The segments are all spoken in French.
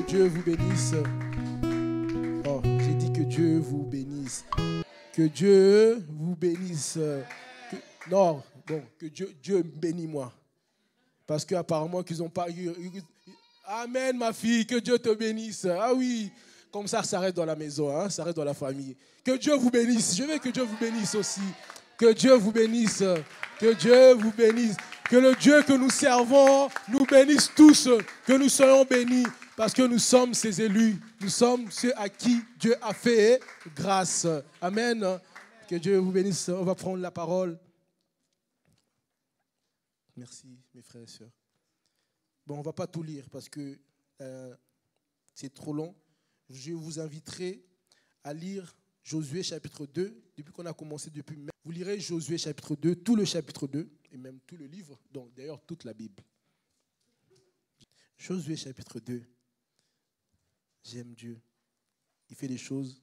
Dieu vous bénisse. Oh, j'ai dit que Dieu vous bénisse. Que Dieu vous bénisse. Non, bon, que Dieu bénisse moi. Parce qu'apparemment qu'ils n'ont pas eu... Amen, ma fille, que Dieu te bénisse. Ah oui, comme ça reste dans la maison, hein, ça reste dans la famille. Que Dieu vous bénisse. Je veux que Dieu vous bénisse aussi. Que Dieu vous bénisse. Que Dieu vous bénisse. Que le Dieu que nous servons nous bénisse tous. Que nous soyons bénis parce que nous sommes ses élus. Nous sommes ceux à qui Dieu a fait grâce. Amen. Que Dieu vous bénisse. On va prendre la parole. Merci, mes frères et sœurs. Bon, on ne va pas tout lire parce que c'est trop long. Je vous inviterai à lire Josué chapitre 2, depuis qu'on a commencé depuis mai. Vous lirez Josué chapitre 2, tout le chapitre 2, et même tout le livre, donc d'ailleurs toute la Bible. Josué chapitre 2. J'aime Dieu. Il fait les choses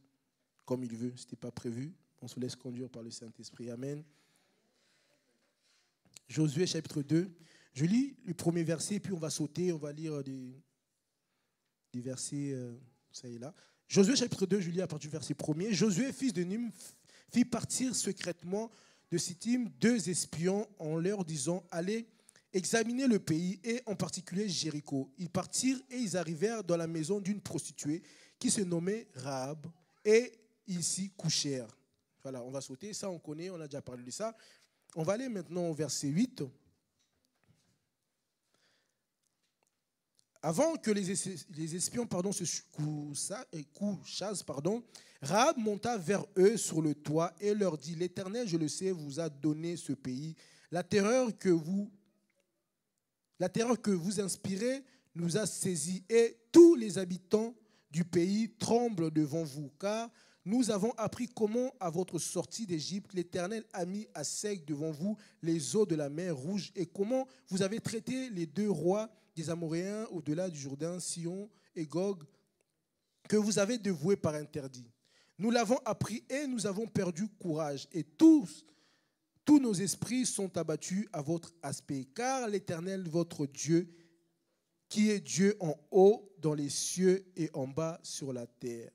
comme il veut. Ce n'était pas prévu. On se laisse conduire par le Saint-Esprit. Amen. Josué chapitre 2. Je lis le premier verset, puis on va sauter, on va lire des versets, ça et là. Josué chapitre 2, je lis à partir du verset 1er. Josué, fils de Num, fit partir secrètement de Sittim 2 espions en leur disant « Allez examiner le pays et en particulier Jéricho. » Ils partirent et ils arrivèrent dans la maison d'une prostituée qui se nommait Rahab et ils s'y couchèrent. Voilà, on va sauter, ça on connaît, on a déjà parlé de ça. On va aller maintenant au verset 8. Avant que les espions se couchassent, Rahab monta vers eux sur le toit et leur dit « L'Éternel, je le sais, vous a donné ce pays. La terreur que vous inspirez nous a saisis et tous les habitants du pays tremblent devant vous, car nous avons appris comment, à votre sortie d'Égypte, l'Éternel a mis à sec devant vous les eaux de la mer Rouge et comment vous avez traité les 2 rois des Amoréens au-delà du Jourdain, Sion et Gog, que vous avez dévoués par interdit. Nous l'avons appris et nous avons perdu courage et tous nos esprits sont abattus à votre aspect, car l'Éternel, votre Dieu, qui est Dieu en haut dans les cieux et en bas sur la terre. »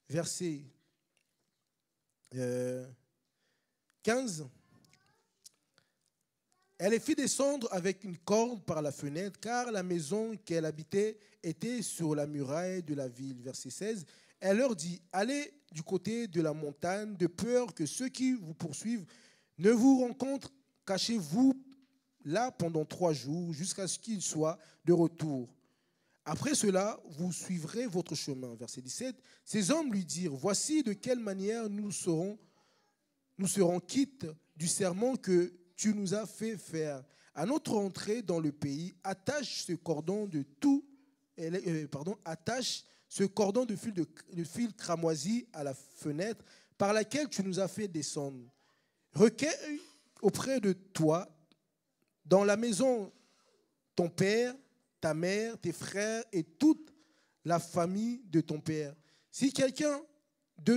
Verset 15. Elle les fit descendre avec une corde par la fenêtre, car la maison qu'elle habitait était sur la muraille de la ville. Verset 16. Elle leur dit, allez du côté de la montagne, de peur que ceux qui vous poursuivent ne vous rencontrent. Cachez-vous là pendant 3 jours, jusqu'à ce qu'ils soient de retour. Après cela, vous suivrez votre chemin. Verset 17. Ces hommes lui dirent, voici de quelle manière nous serons quittes du serment que tu nous as fait faire. À notre entrée dans le pays, attache ce cordon de fil cramoisi à la fenêtre par laquelle tu nous as fait descendre. Recueille auprès de toi, dans la maison, ton père, ta mère, tes frères et toute la famille de ton père. Si quelqu'un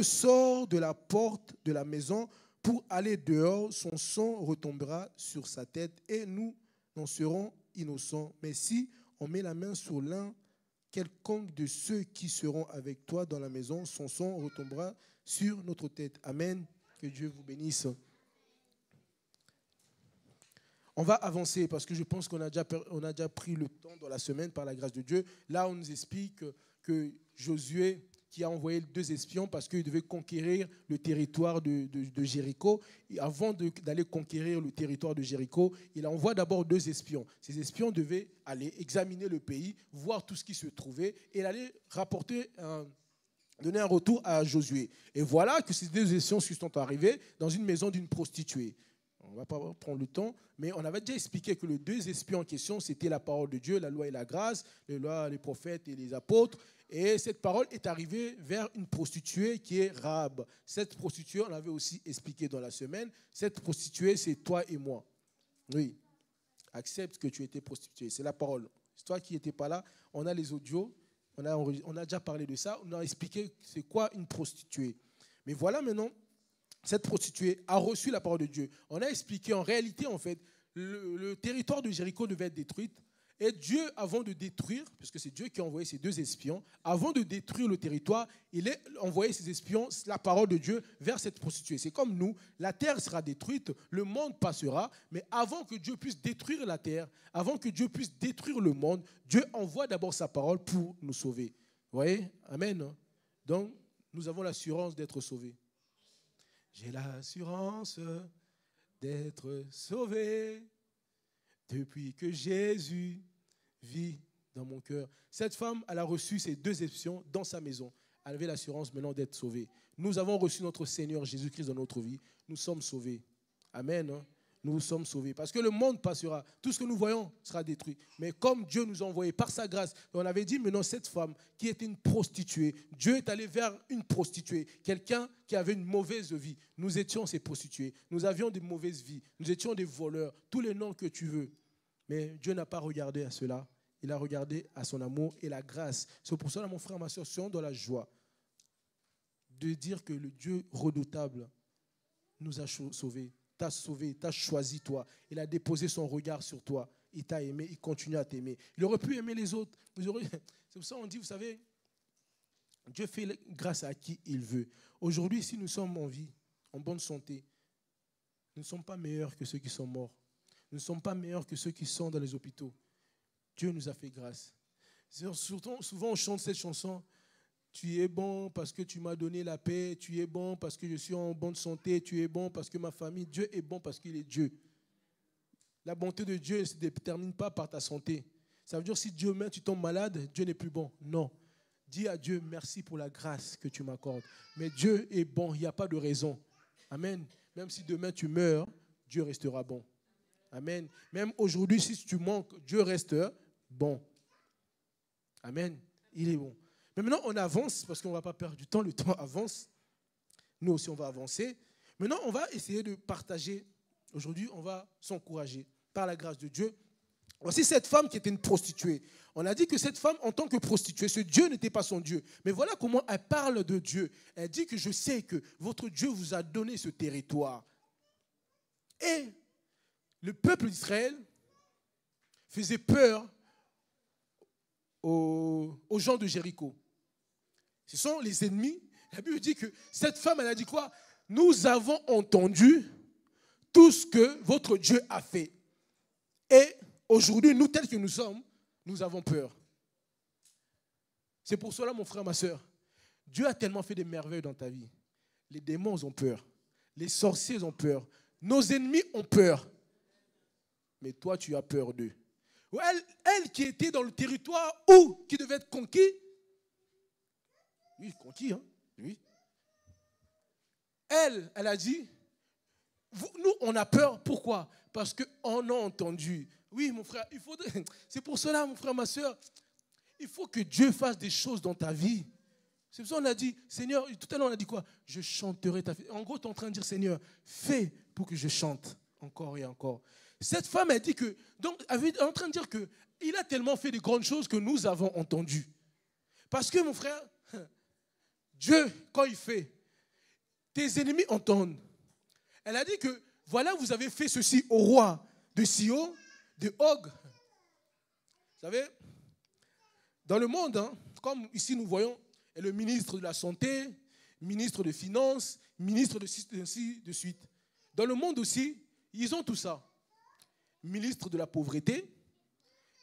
sort de la porte de la maison pour aller dehors, son sang retombera sur sa tête et nous n'en serons innocents. Mais si on met la main sur l'un quelconque de ceux qui seront avec toi dans la maison, son sang retombera sur notre tête. Amen. Que Dieu vous bénisse. On va avancer parce que je pense qu'on a déjà pris le temps dans la semaine par la grâce de Dieu. Là, on nous explique que Josué, qui a envoyé 2 espions parce qu'il devait conquérir le territoire de Jéricho. Et avant d'aller conquérir le territoire de Jéricho, il envoie d'abord 2 espions. Ces espions devaient aller examiner le pays, voir tout ce qui se trouvait et aller donner un retour à Josué. Et voilà que ces 2 espions sont arrivés dans une maison d'une prostituée. On ne va pas prendre le temps, mais on avait déjà expliqué que les 2 espions en question, c'était la parole de Dieu, la loi et la grâce, les lois, les prophètes et les apôtres. Et cette parole est arrivée vers une prostituée qui est Rahab. Cette prostituée, on l'avait aussi expliqué dans la semaine, cette prostituée, c'est toi et moi. Oui, accepte que tu étais prostituée, c'est la parole. C'est toi qui n'étais pas là, on a les audios, on a déjà parlé de ça, on a expliqué c'est quoi une prostituée. Mais voilà maintenant, cette prostituée a reçu la parole de Dieu. On a expliqué en réalité, en fait, le territoire de Jéricho devait être détruit Et Dieu, avant de détruire, puisque c'est Dieu qui a envoyé ces 2 espions, avant de détruire le territoire, il a envoyé ces espions, la parole de Dieu, vers cette prostituée. C'est comme nous, la terre sera détruite, le monde passera, mais avant que Dieu puisse détruire la terre, avant que Dieu puisse détruire le monde, Dieu envoie d'abord sa parole pour nous sauver. Vous voyez? Amen. Donc, nous avons l'assurance d'être sauvés. J'ai l'assurance d'être sauvé depuis que Jésus vit dans mon cœur. Cette femme, elle a reçu ces 2 espions dans sa maison. Elle avait l'assurance maintenant d'être sauvée. Nous avons reçu notre Seigneur Jésus-Christ dans notre vie. Nous sommes sauvés. Amen. Nous sommes sauvés. Parce que le monde passera. Tout ce que nous voyons sera détruit. Mais comme Dieu nous a envoyés par sa grâce, on avait dit maintenant cette femme qui était une prostituée, Dieu est allé vers une prostituée, quelqu'un qui avait une mauvaise vie. Nous étions ces prostituées. Nous avions des mauvaises vies. Nous étions des voleurs. Tous les noms que tu veux. Mais Dieu n'a pas regardé à cela. Il a regardé à son amour et la grâce. C'est pour cela, mon frère, ma soeur, soyons dans la joie de dire que le Dieu redoutable nous a sauvés. T'a sauvé, t'a choisi toi. Il a déposé son regard sur toi. Il t'a aimé, il continue à t'aimer. Il aurait pu aimer les autres. C'est pour ça qu'on dit, vous savez, Dieu fait grâce à qui il veut. Aujourd'hui, si nous sommes en vie, en bonne santé, nous ne sommes pas meilleurs que ceux qui sont morts. Nous ne sommes pas meilleurs que ceux qui sont dans les hôpitaux. Dieu nous a fait grâce. Surtout, souvent, on chante cette chanson. Tu es bon parce que tu m'as donné la paix. Tu es bon parce que je suis en bonne santé. Tu es bon parce que ma famille. Dieu est bon parce qu'il est Dieu. La bonté de Dieu ne se détermine pas par ta santé. Ça veut dire si demain tu tombes malade, Dieu n'est plus bon. Non. Dis à Dieu merci pour la grâce que tu m'accordes. Mais Dieu est bon, il n'y a pas de raison. Amen. Même si demain tu meurs, Dieu restera bon. Amen. Même aujourd'hui, si tu manques, Dieu reste bon. Amen. Il est bon. Mais maintenant, on avance parce qu'on ne va pas perdre du temps. Le temps avance. Nous aussi, on va avancer. Maintenant, on va essayer de partager. Aujourd'hui, on va s'encourager par la grâce de Dieu. Voici cette femme qui était une prostituée. On a dit que cette femme, en tant que prostituée, ce Dieu n'était pas son Dieu. Mais voilà comment elle parle de Dieu. Elle dit que je sais que votre Dieu vous a donné ce territoire. Et le peuple d'Israël faisait peur aux gens de Jéricho. Ce sont les ennemis. La Bible dit que cette femme, elle a dit quoi? Nous avons entendu tout ce que votre Dieu a fait. Et aujourd'hui, nous, tels que nous sommes, nous avons peur. C'est pour cela, mon frère, ma soeur, Dieu a tellement fait des merveilles dans ta vie. Les démons ont peur. Les sorciers ont peur. Nos ennemis ont peur. Mais toi, tu as peur d'eux. Elle qui était dans le territoire qui devait être conquis. Oui, conquis, hein? Oui. Elle a dit, nous, on a peur. Pourquoi? Parce qu'on a entendu. Oui, mon frère, c'est pour cela, mon frère, ma soeur, il faut que Dieu fasse des choses dans ta vie. C'est pour ça qu'on a dit, Seigneur, tout à l'heure on a dit quoi? Je chanterai ta vie. En gros, tu es en train de dire, Seigneur, fais pour que je chante encore et encore. Cette femme a dit que, donc, elle est en train de dire qu'il a tellement fait de grandes choses que nous avons entendues. Parce que, mon frère, Dieu, quand il fait, tes ennemis entendent. Elle a dit que, voilà, vous avez fait ceci au roi de Sihon, de Og. Vous savez, dans le monde, hein, comme ici nous voyons, est le ministre de la Santé, ministre des Finances, ministre de ceci, de suite. Dans le monde aussi, ils ont tout ça. Ministre de la pauvreté,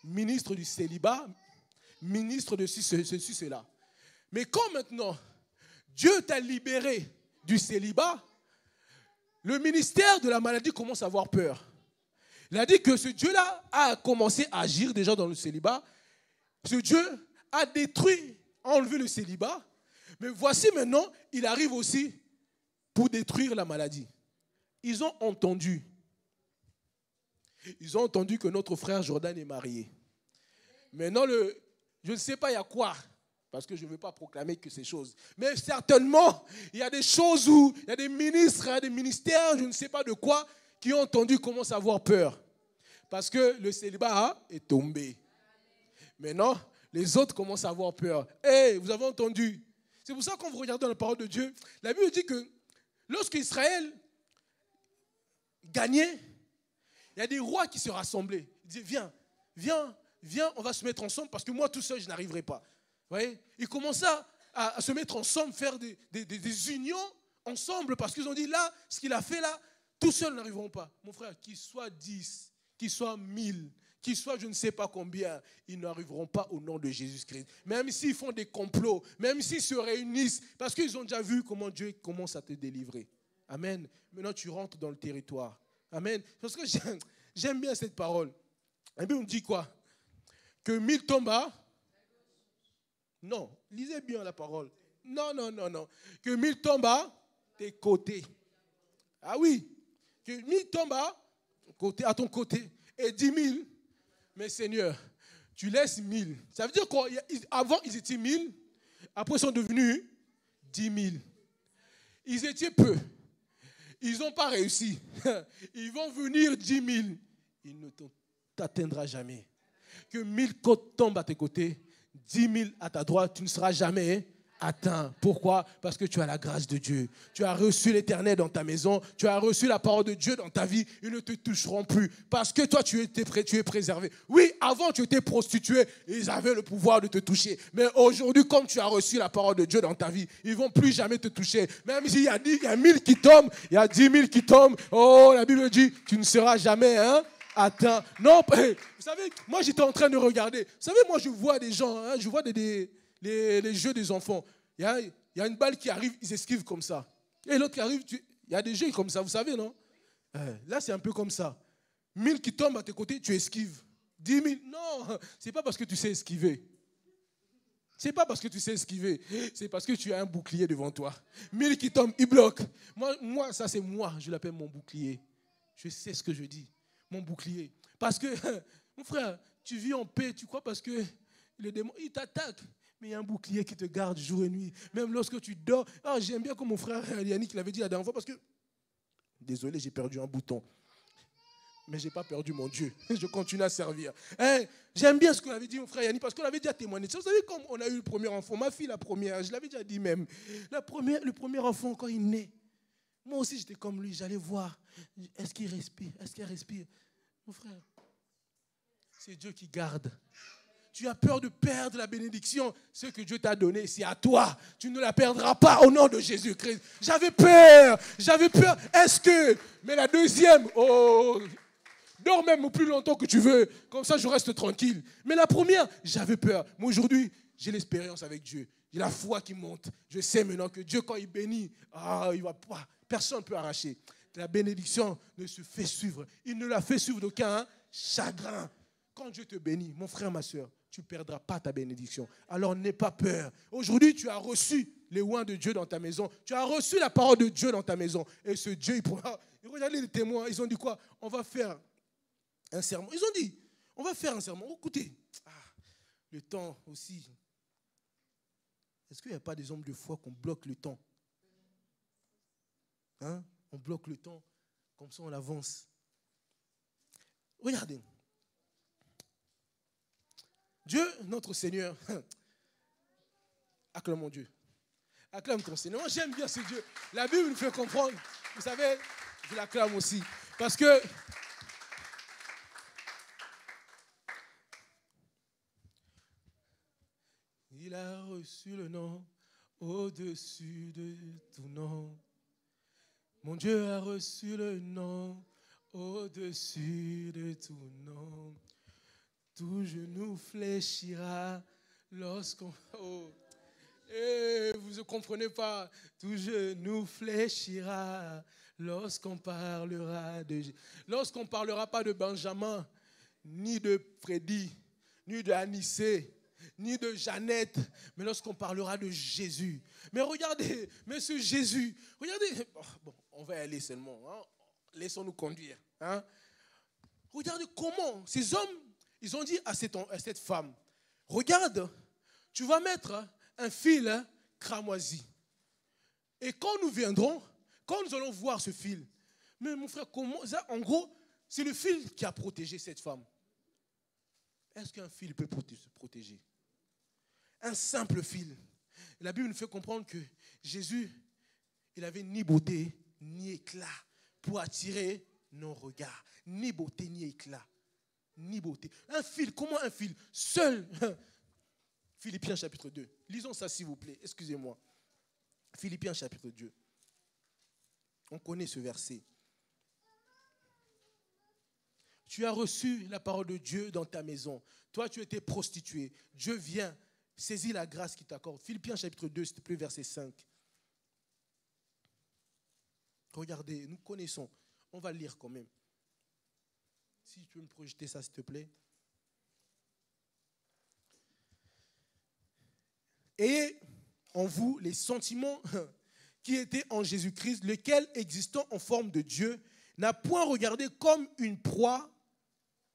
ministre du célibat, ministre de ceci, cela. Mais quand maintenant, Dieu t'a libéré du célibat, le ministère de la maladie commence à avoir peur. Il a dit que ce Dieu-là a commencé à agir déjà dans le célibat. Ce Dieu a détruit, a enlevé le célibat. Mais voici maintenant, il arrive aussi pour détruire la maladie. Ils ont entendu. Ils ont entendu que notre frère Jordan est marié. Maintenant, je ne sais pas il y a quoi, parce que je ne veux pas proclamer que ces choses. Mais certainement, il y a des choses où il y a des ministres, il y a des ministères, je ne sais pas de quoi, qui ont entendu commencent à avoir peur. Parce que le célibat est tombé. Maintenant, les autres commencent à avoir peur. Hey, vous avez entendu? C'est pour ça qu'on vous regarde dans la parole de Dieu. La Bible dit que lorsque Israël gagnait, il y a des rois qui se rassemblaient. Ils disaient, viens, viens, on va se mettre ensemble parce que moi tout seul, je n'arriverai pas. Vous voyez? Ils commencent à se mettre ensemble, faire des unions ensemble parce qu'ils ont dit là, ce qu'il a fait là, tout seul n'arriveront pas. Mon frère, qu'il soit 10, qu'il soit 1000, qu'il soit je ne sais pas combien, ils n'arriveront pas au nom de Jésus-Christ. Même s'ils font des complots, même s'ils se réunissent, parce qu'ils ont déjà vu comment Dieu commence à te délivrer. Amen. Maintenant, tu rentres dans le territoire. Amen. Parce que j'aime bien cette parole. Et bien, on dit quoi? Que 1000 tombent à... Non, lisez bien la parole. Non. Que 1000 tombent à tes côtés. Ah oui. Que 1000 tombent à ton côté. Et 10 000, mais Seigneur, tu laisses 1000. Ça veut dire qu'avant, ils étaient 1000. Après, ils sont devenus 10 000. Ils étaient peu. Ils n'ont pas réussi. Ils vont venir 10 000. Il ne t'atteindra jamais. Que 1000 côtes tombent à tes côtés, 10 000 à ta droite, tu ne seras jamais atteint. Pourquoi? Parce que tu as la grâce de Dieu. Tu as reçu l'Éternel dans ta maison. Tu as reçu la parole de Dieu dans ta vie. Ils ne te toucheront plus. Parce que toi, tu es préservé. Oui, avant, tu étais prostitué. Ils avaient le pouvoir de te toucher. Mais aujourd'hui, comme tu as reçu la parole de Dieu dans ta vie, ils ne vont plus jamais te toucher. Même s'il y a 1000 qui tombent, il y a 10 000 qui tombent. Oh, la Bible dit, tu ne seras jamais atteint. Non, vous savez, moi, j'étais en train de regarder. Vous savez, moi, je vois des gens, je vois les jeux des enfants. Il y a une balle qui arrive, ils esquivent comme ça. Et l'autre qui arrive, il y a des jeux comme ça, vous savez, non? Là, c'est un peu comme ça. 1000 qui tombent à tes côtés, tu esquives. 10 000, non, c'est pas parce que tu sais esquiver. C'est pas parce que tu sais esquiver, c'est parce que tu as un bouclier devant toi. 1000 qui tombent, ils bloquent. Moi, ça c'est moi, je l'appelle mon bouclier. Je sais ce que je dis, mon bouclier. Parce que, mon frère, tu vis en paix, tu crois parce que le démon, il t'attaque. Mais il y a un bouclier qui te garde jour et nuit. Même lorsque tu dors. Ah, j'aime bien comme mon frère Yannick l'avait dit la dernière fois parce que, désolé, j'ai perdu un bouton. Mais je n'ai pas perdu mon Dieu. Je continue à servir. J'aime bien ce qu'on avait dit mon frère Yannick parce qu'on avait déjà témoigné. Vous savez, comme on a eu le premier enfant, ma fille la première, je l'avais déjà dit même. Le premier enfant, quand il naît, moi aussi j'étais comme lui, j'allais voir. Est-ce qu'il respire? Est-ce qu'il respire? Mon frère, c'est Dieu qui garde. Tu as peur de perdre la bénédiction. Ce que Dieu t'a donné, c'est à toi. Tu ne la perdras pas au nom de Jésus-Christ. J'avais peur. Est-ce que... Mais la deuxième, dors même plus longtemps que tu veux. Comme ça, je reste tranquille. Mais la première, j'avais peur. Mais aujourd'hui, j'ai l'expérience avec Dieu. J'ai la foi qui monte. Je sais maintenant que Dieu, quand il bénit, il va pas. Personne ne peut arracher. La bénédiction ne se fait suivre. Il ne la fait suivre d'aucun chagrin. Quand Dieu te bénit, mon frère, ma soeur, tu ne perdras pas ta bénédiction. Alors n'aie pas peur. Aujourd'hui, tu as reçu les oins de Dieu dans ta maison. Tu as reçu la parole de Dieu dans ta maison. Et ce Dieu, il pourra... Regardez les témoins, ils ont dit quoi? On va faire un serment. Ils ont dit, on va faire un serment. Écoutez, le temps aussi. Est-ce qu'il n'y a pas des hommes de foi qu'on bloque le temps? On bloque le temps, comme ça on avance. Regardez. Dieu, notre Seigneur, acclamons Dieu. Acclame ton Seigneur. Moi, j'aime bien ce Dieu. La Bible nous fait comprendre. Vous savez, je l'acclame aussi. Parce que il a reçu le nom au-dessus de tout nom. Mon Dieu a reçu le nom au-dessus de tout nom. Tout genou fléchira lorsqu'on... vous ne comprenez pas. Tout genou fléchira lorsqu'on parlera de... Lorsqu'on ne parlera pas de Benjamin, ni de Freddy, ni de Anissé, ni de Jeannette, mais lorsqu'on parlera de Jésus. Mais regardez, mais ce Jésus, regardez... Bon, on va y aller seulement. Laissons-nous conduire. Regardez comment ces hommes... Ils ont dit à cette femme, regarde, tu vas mettre un fil cramoisi. Et quand nous viendrons, quand nous allons voir ce fil, mais mon frère, comment ça, en gros, c'est le fil qui a protégé cette femme. Est-ce qu'un fil peut se protéger? Un simple fil. La Bible nous fait comprendre que Jésus, il n'avait ni beauté, ni éclat pour attirer nos regards. Ni beauté, ni éclat. ni beauté. Un fil, comment un fil? Seul. Philippiens chapitre 2. Lisons ça s'il vous plaît. Excusez-moi. Philippiens chapitre 2. On connaît ce verset. Tu as reçu la parole de Dieu dans ta maison. Toi, tu étais prostituée. Dieu vient, saisis la grâce qu'il t'accorde. Philippiens chapitre 2, s'il te plaît, verset 5. Regardez, nous connaissons. On va lire quand même. Si tu veux me projeter ça, s'il te plaît. Ayez en vous les sentiments qui étaient en Jésus-Christ, lequel, existant en forme de Dieu, n'a point regardé comme une proie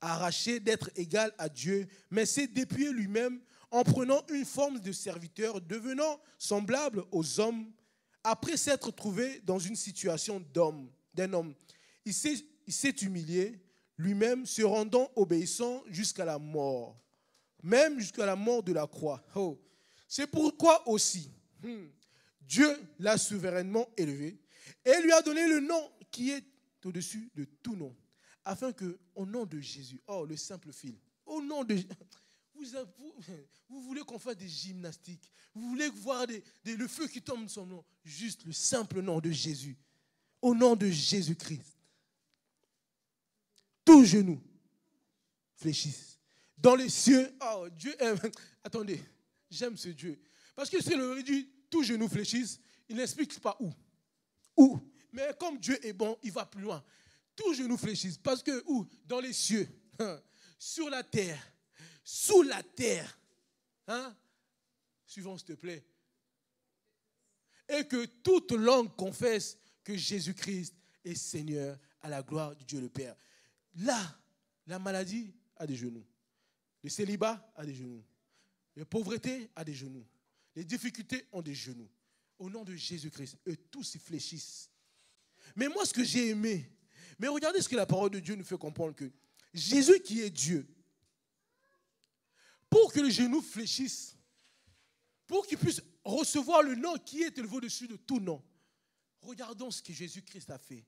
arrachée d'être égal à Dieu, mais s'est dépouillé lui-même en prenant une forme de serviteur, devenant semblable aux hommes, après s'être trouvé dans une situation d'un homme. Il s'est humilié lui-même, se rendant obéissant jusqu'à la mort, même jusqu'à la mort de la croix. Oh. C'est pourquoi aussi Dieu l'a souverainement élevé et lui a donné le nom qui est au-dessus de tout nom, afin que, au nom de Jésus, oh le simple fil, au nom de vous voulez qu'on fasse des gymnastiques, vous voulez voir le feu qui tombe de son nom, juste le simple nom de Jésus, au nom de Jésus-Christ. Tous genoux fléchissent. Dans les cieux, oh Dieu aime. Attendez, j'aime ce Dieu. Parce que c'est le dit, tous genoux fléchissent, il n'explique pas où. Où? Mais comme Dieu est bon, il va plus loin. Tous genoux fléchissent. Parce que où? Dans les cieux, sur la terre, sous la terre. Suivons s'il te plaît. Et que toute langue confesse que Jésus-Christ est Seigneur à la gloire de Dieu le Père. Là, la maladie a des genoux. Le célibat a des genoux. La pauvreté a des genoux. Les difficultés ont des genoux. Au nom de Jésus-Christ, eux tous ils fléchissent. Mais moi, ce que j'ai aimé, mais regardez ce que la parole de Dieu nous fait comprendre, que Jésus qui est Dieu, pour que les genoux fléchissent, pour qu'il puisse recevoir le nom qui est élevé au-dessus de tout nom, regardons ce que Jésus-Christ a fait.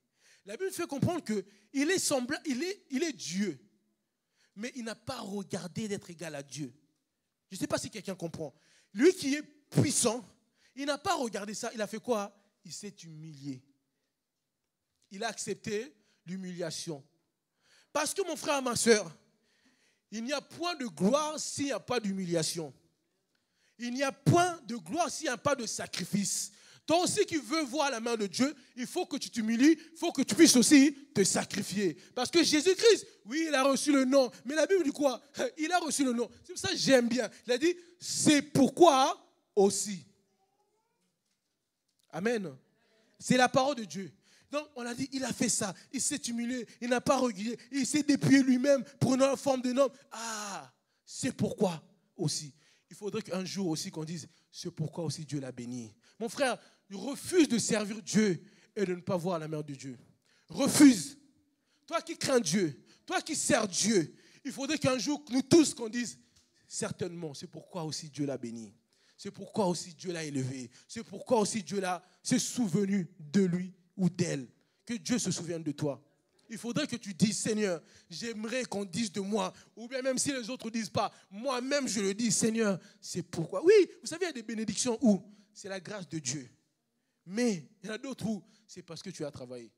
La Bible fait comprendre qu'il est semblable, il est Dieu, mais il n'a pas regardé d'être égal à Dieu. Je ne sais pas si quelqu'un comprend. Lui qui est puissant, il n'a pas regardé ça. Il a fait quoi? Il s'est humilié. Il a accepté l'humiliation. Parce que mon frère et ma soeur, il n'y a point de gloire s'il n'y a pas d'humiliation. Il n'y a point de gloire s'il n'y a pas de sacrifice. Toi aussi qui veux voir la main de Dieu, il faut que tu t'humilies, il faut que tu puisses aussi te sacrifier. Parce que Jésus-Christ, oui, il a reçu le nom. Mais la Bible dit quoi? Il a reçu le nom. C'est pour ça que j'aime bien. Il a dit, c'est pourquoi aussi. Amen. C'est la parole de Dieu. Donc, on a dit, il a fait ça. Il s'est humilié. Il n'a pas regardé. Il s'est dépouillé lui-même, prenant la forme d'un homme. Ah, c'est pourquoi aussi. Il faudrait qu'un jour aussi qu'on dise, c'est pourquoi aussi Dieu l'a béni. Mon frère, refuse de servir Dieu et de ne pas voir la main de Dieu. Refuse. Toi qui crains Dieu, toi qui sers Dieu, il faudrait qu'un jour, nous tous, qu'on dise, certainement, c'est pourquoi aussi Dieu l'a béni. C'est pourquoi aussi Dieu l'a élevé. C'est pourquoi aussi Dieu s'est souvenu de lui ou d'elle. Que Dieu se souvienne de toi. Il faudrait que tu dises, Seigneur, j'aimerais qu'on dise de moi, ou bien même si les autres ne disent pas, moi-même je le dis, Seigneur, c'est pourquoi. Oui, vous savez, il y a des bénédictions où c'est la grâce de Dieu. Mais il y en a d'autres où c'est parce que tu as travaillé.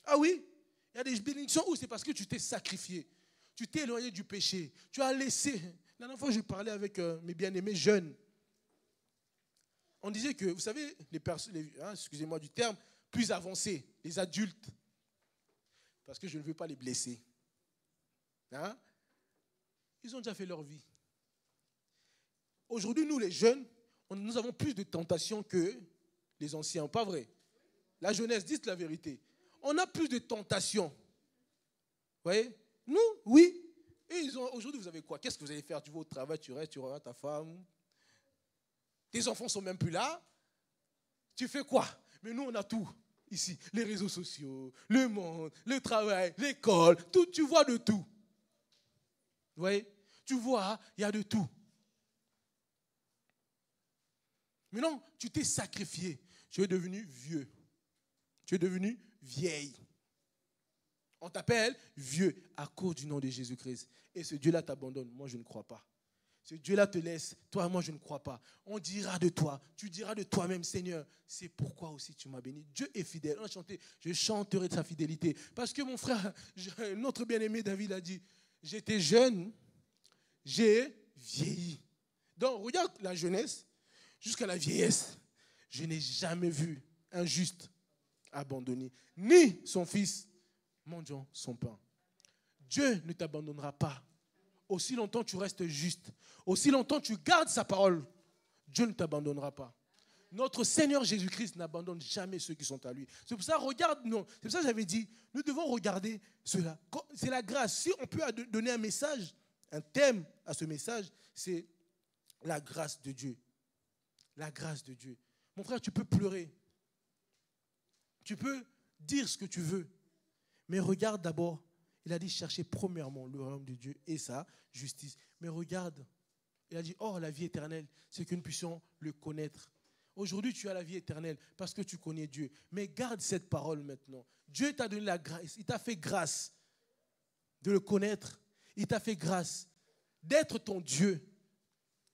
Ah oui, il y a des bénédictions où c'est parce que tu t'es sacrifié. Tu t'es éloigné du péché. Tu as laissé. La dernière fois, je parlais avec mes bien-aimés jeunes. On disait que, vous savez, les personnes, excusez-moi du terme, plus avancées, les adultes, parce que je ne veux pas les blesser. Ils ont déjà fait leur vie. Aujourd'hui, nous les jeunes, nous avons plus de tentations que les anciens, pas vrai? La jeunesse, dites la vérité. On a plus de tentations. Vous voyez? Nous, oui. Et aujourd'hui, vous avez quoi? Qu'est-ce que vous allez faire? Tu vas au travail, tu restes, tu regardes ta femme. Tes enfants ne sont même plus là. Tu fais quoi? Mais nous, on a tout ici. Les réseaux sociaux, le monde, le travail, l'école, tout, tu vois de tout. Vous voyez? Tu vois, il y a de tout. Mais non, tu t'es sacrifié. Tu es devenu vieux. Tu es devenu vieille. On t'appelle vieux à cause du nom de Jésus-Christ. Et ce Dieu-là t'abandonne. Moi, je ne crois pas. Ce Dieu-là te laisse. Toi, moi, je ne crois pas. On dira de toi. Tu diras de toi-même, Seigneur, c'est pourquoi aussi tu m'as béni. Dieu est fidèle. On a chanté, je chanterai de sa fidélité. Parce que mon frère, notre bien-aimé David a dit, j'étais jeune, j'ai vieilli. Donc, regarde la jeunesse jusqu'à la vieillesse. Je n'ai jamais vu un juste abandonné, ni son fils mendiant son pain. Dieu ne t'abandonnera pas. Aussi longtemps tu restes juste, aussi longtemps tu gardes sa parole, Dieu ne t'abandonnera pas. Notre Seigneur Jésus-Christ n'abandonne jamais ceux qui sont à lui. C'est pour ça, regarde, non. C'est pour ça que j'avais dit, nous devons regarder cela. C'est la grâce. Si on peut donner un message, un thème à ce message, c'est la grâce de Dieu. La grâce de Dieu. Mon frère, tu peux pleurer. Tu peux dire ce que tu veux. Mais regarde d'abord, il a dit chercher premièrement le royaume de Dieu et sa justice. Mais regarde, il a dit, oh, la vie éternelle, c'est que nous puissions le connaître. Aujourd'hui, tu as la vie éternelle parce que tu connais Dieu. Mais garde cette parole maintenant. Dieu t'a donné la grâce, il t'a fait grâce de le connaître. Il t'a fait grâce d'être ton Dieu.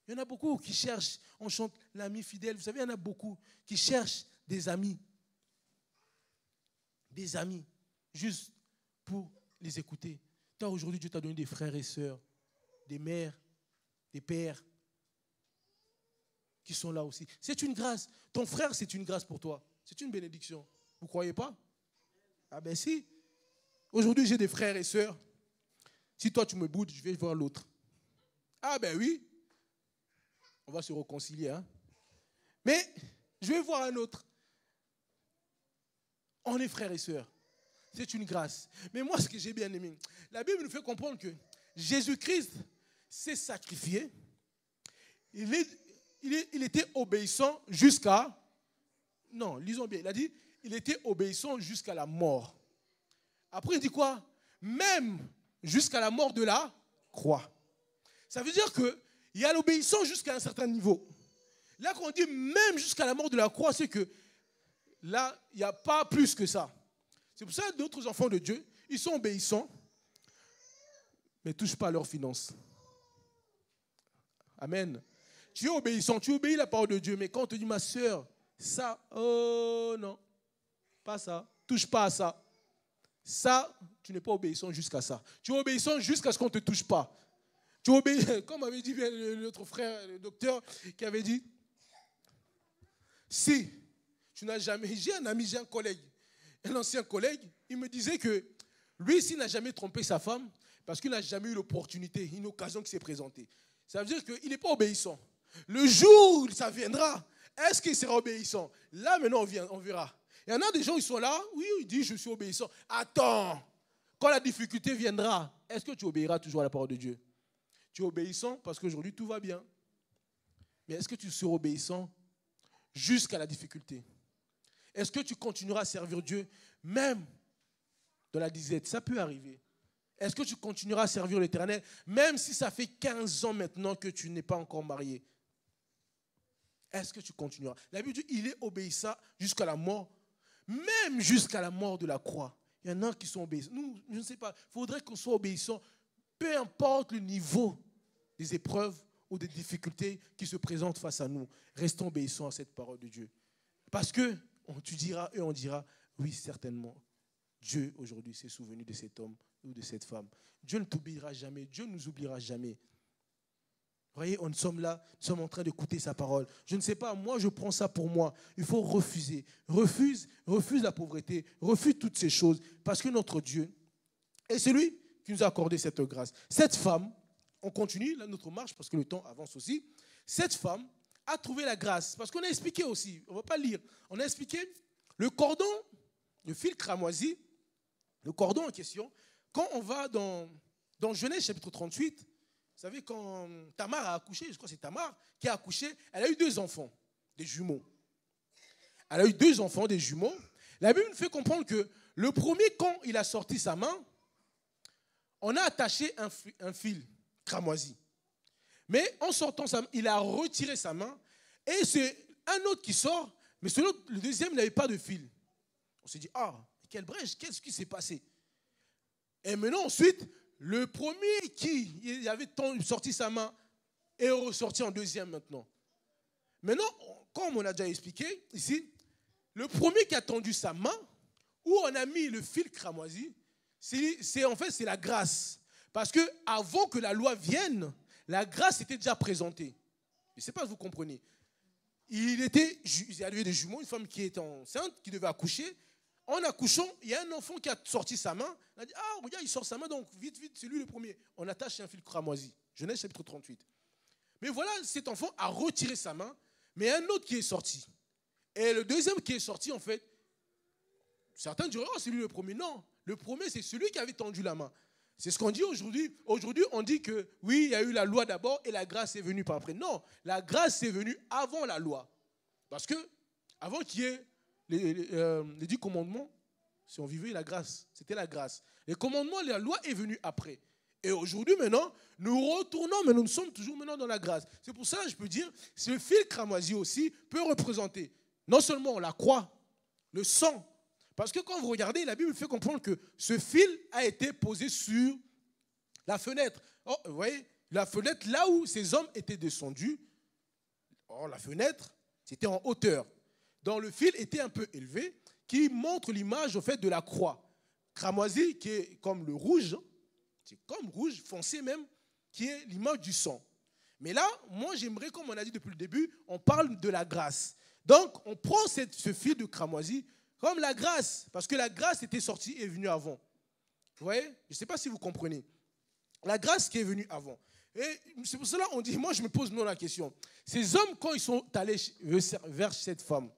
Il y en a beaucoup qui cherchent, on chante l'ami fidèle. Vous savez, il y en a beaucoup qui cherchent des amis. Des amis, juste pour les écouter. Toi, aujourd'hui, Dieu t'a donné des frères et sœurs, des mères, des pères qui sont là aussi. C'est une grâce. Ton frère, c'est une grâce pour toi. C'est une bénédiction. Vous ne croyez pas? Ah ben si. Aujourd'hui, j'ai des frères et sœurs. Si toi, tu me boudes, je vais voir l'autre. Ah ben oui. On va se réconcilier. Hein? Mais je vais voir un autre. On est frères et sœurs. C'est une grâce. Mais moi, ce que j'ai bien aimé, la Bible nous fait comprendre que Jésus-Christ s'est sacrifié. Il était obéissant jusqu'à... Non, lisons bien. Il a dit, il était obéissant jusqu'à la mort. Après, il dit quoi? Même jusqu'à la mort de la croix. Ça veut dire qu'il y a l'obéissance jusqu'à un certain niveau. Là, quand on dit même jusqu'à la mort de la croix, c'est que là, il n'y a pas plus que ça. C'est pour ça que d'autres enfants de Dieu, ils sont obéissants, mais ne touchent pas à leurs finances. Amen. Tu es obéissant, tu obéis à la parole de Dieu, mais quand on te dit, ma soeur, ça, oh non, pas ça, touche pas à ça. Ça, tu n'es pas obéissant jusqu'à ça. Tu es obéissant jusqu'à ce qu'on ne te touche pas. Tu obéis, comme avait dit notre frère, le docteur, qui avait dit, si tu n'as jamais, j'ai un ami, j'ai un collègue, un ancien collègue, il me disait que lui, s'il n'a jamais trompé sa femme, parce qu'il n'a jamais eu l'opportunité, une occasion qui s'est présentée. Ça veut dire qu'il n'est pas obéissant. Le jour où ça viendra, est-ce qu'il sera obéissant? Là, maintenant, on verra. Il y en a des gens, ils sont là, oui, ils disent, je suis obéissant. Attends, quand la difficulté viendra, est-ce que tu obéiras toujours à la parole de Dieu? Tu es obéissant parce qu'aujourd'hui, tout va bien. Mais est-ce que tu seras obéissant jusqu'à la difficulté? Est-ce que tu continueras à servir Dieu même dans la disette? Ça peut arriver. Est-ce que tu continueras à servir l'Éternel même si ça fait 15 ans maintenant que tu n'es pas encore marié? Est-ce que tu continueras? La Bible dit il est obéissant jusqu'à la mort, même jusqu'à la mort de la croix. Il y en a qui sont obéissants. Nous, je ne sais pas, il faudrait qu'on soit obéissants, peu importe le niveau des épreuves ou des difficultés qui se présentent face à nous. Restons obéissants à cette parole de Dieu. Parce que tu diras, et on dira, oui, certainement, Dieu aujourd'hui s'est souvenu de cet homme ou de cette femme. Dieu ne t'oubliera jamais, Dieu ne nous oubliera jamais. Vous voyez, nous sommes là, nous sommes en train d'écouter sa parole. Je ne sais pas, moi je prends ça pour moi. Il faut refuser. Refuse la pauvreté, refuse toutes ces choses. Parce que notre Dieu est celui qui nous a accordé cette grâce. Cette femme, on continue là, notre marche parce que le temps avance aussi. Cette femme a trouvé la grâce. Parce qu'on a expliqué aussi, on ne va pas lire, on a expliqué le cordon, le fil cramoisi, le cordon en question, quand on va dans Genèse chapitre 38, vous savez, quand Tamar a accouché, je crois que c'est Tamar qui a accouché, elle a eu 2 enfants, des jumeaux. Elle a eu 2 enfants, des jumeaux. La Bible nous fait comprendre que le premier, quand il a sorti sa main, on a attaché un fil cramoisi. Mais en sortant sa main, il a retiré sa main et c'est un autre qui sort, mais le deuxième n'avait pas de fil. On s'est dit, ah, quelle brèche, qu'est-ce qui s'est passé? Et maintenant, ensuite, le premier qui il avait sorti sa main est ressorti en deuxième maintenant. Maintenant, comme on a déjà expliqué ici, le premier qui a tendu sa main, où on a mis le fil cramoisi, c'est la grâce. Parce que avant que la loi vienne, la grâce était déjà présentée. Je ne sais pas si vous comprenez. Il y avait des jumeaux, une femme qui était enceinte, qui devait accoucher. En accouchant, il y a un enfant qui a sorti sa main. On a dit, ah, regarde, il sort sa main, donc vite, vite, c'est lui le premier. On attache un fil cramoisi. Genèse chapitre 38. Mais voilà, cet enfant a retiré sa main, mais un autre qui est sorti. Et le deuxième qui est sorti, en fait, certains diront, oh, c'est lui le premier. Non, le premier, c'est celui qui avait tendu la main. C'est ce qu'on dit aujourd'hui. Aujourd'hui, on dit que oui, il y a eu la loi d'abord et la grâce est venue par après. Non, la grâce est venue avant la loi. Parce que, avant qu'il y ait les 10 commandements, si on vivait la grâce, c'était la grâce. Les commandements, la loi est venue après. Et aujourd'hui, maintenant, nous retournons, mais nous sommes toujours maintenant dans la grâce. C'est pour ça que je peux dire, ce fil cramoisi aussi peut représenter non seulement la croix, le sang. Parce que quand vous regardez, la Bible fait comprendre que ce fil a été posé sur la fenêtre. Oh, vous voyez, la fenêtre, là où ces hommes étaient descendus, la fenêtre, c'était en hauteur. Donc le fil était un peu élevé, qui montre l'image au fait de la croix. Cramoisi, qui est comme le rouge, c'est comme rouge, foncé même, qui est l'image du sang. Mais là, moi j'aimerais, comme on a dit depuis le début, on parle de la grâce. Donc on prend ce fil de cramoisi comme la grâce, parce que la grâce était sortie et venue avant. Vous voyez? Je ne sais pas si vous comprenez. La grâce qui est venue avant. Et c'est pour cela qu'on dit, moi je me pose maintenant la question. Ces hommes, quand ils sont allés vers cette femme,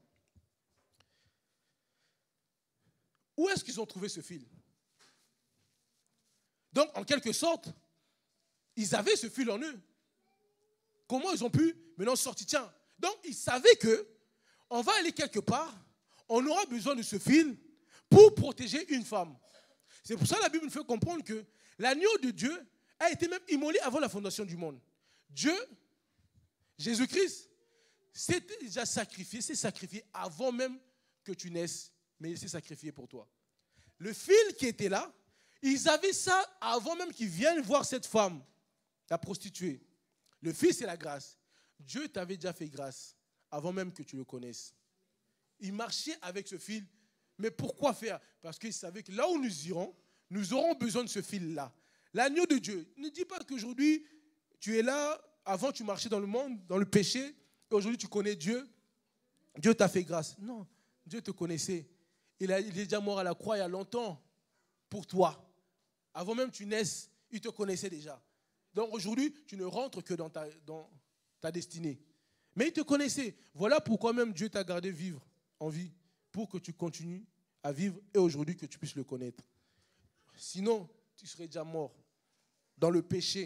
où est-ce qu'ils ont trouvé ce fil? Donc, en quelque sorte, ils avaient ce fil en eux. Comment ils ont pu maintenant sortir? Tiens, donc ils savaient que on va aller quelque part, on aura besoin de ce fil pour protéger une femme. C'est pour ça que la Bible nous fait comprendre que l'agneau de Dieu a été même immolé avant la fondation du monde. Dieu, Jésus-Christ, s'était déjà sacrifié, s'est sacrifié avant même que tu naisses, mais il s'est sacrifié pour toi. Le fil qui était là, ils avaient ça avant même qu'ils viennent voir cette femme, la prostituée. Le fil, c'est la grâce. Dieu t'avait déjà fait grâce avant même que tu le connaisses. Il marchait avec ce fil. Mais pourquoi faire? Parce qu'il savait que là où nous irons, nous aurons besoin de ce fil-là. L'agneau de Dieu. Ne dis pas qu'aujourd'hui, tu es là, avant tu marchais dans le monde, dans le péché, et aujourd'hui tu connais Dieu. Dieu t'a fait grâce. Non, Dieu te connaissait. Il est déjà mort à la croix il y a longtemps pour toi. Avant même que tu naisses, il te connaissait déjà. Donc aujourd'hui, tu ne rentres que dans ta destinée. Mais il te connaissait. Voilà pourquoi même Dieu t'a gardé vivre en vie, pour que tu continues à vivre et aujourd'hui que tu puisses le connaître. Sinon, tu serais déjà mort dans le péché.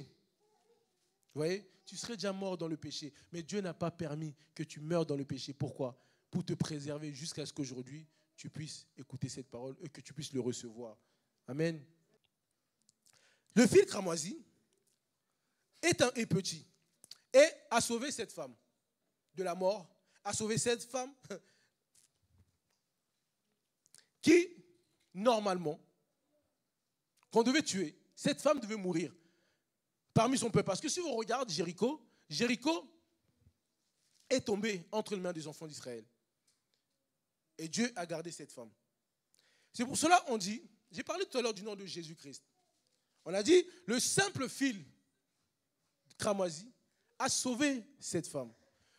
Vous voyez? Tu serais déjà mort dans le péché. Mais Dieu n'a pas permis que tu meures dans le péché. Pourquoi? Pour te préserver jusqu'à ce qu'aujourd'hui, tu puisses écouter cette parole et que tu puisses le recevoir. Amen. Le fil cramoisi est petit et a sauvé cette femme de la mort, a sauvé cette femme qui, normalement, qu'on devait tuer. Cette femme devait mourir parmi son peuple. Parce que si on regarde Jéricho, Jéricho est tombé entre les mains des enfants d'Israël. Et Dieu a gardé cette femme. C'est pour cela qu'on dit, j'ai parlé tout à l'heure du nom de Jésus-Christ. On a dit, le simple fil cramoisi a sauvé cette femme.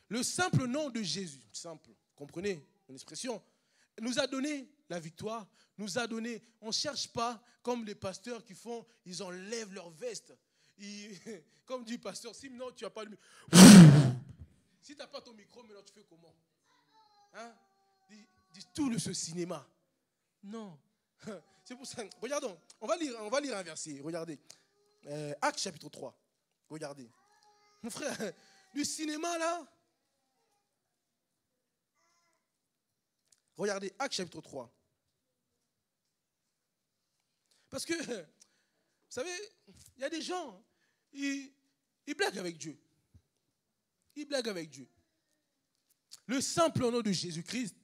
Le simple nom de Jésus, simple, comprenez mon expression, nous a donné la victoire, nous a donné, on ne cherche pas comme les pasteurs qui font, ils enlèvent leur veste. Comme dit le pasteur, si maintenant tu n'as pas le micro, si tu n'as pas ton micro, maintenant tu fais comment? Hein? Dis tout ce cinéma. Non. C'est pour ça. Regardons, on va lire un verset. Regardez. Actes chapitre 3. Regardez. Mon frère, du cinéma là. Regardez, Actes chapitre 3. Parce que, vous savez, il y a des gens, ils blaguent avec Dieu. Ils blaguent avec Dieu. Le simple nom de Jésus-Christ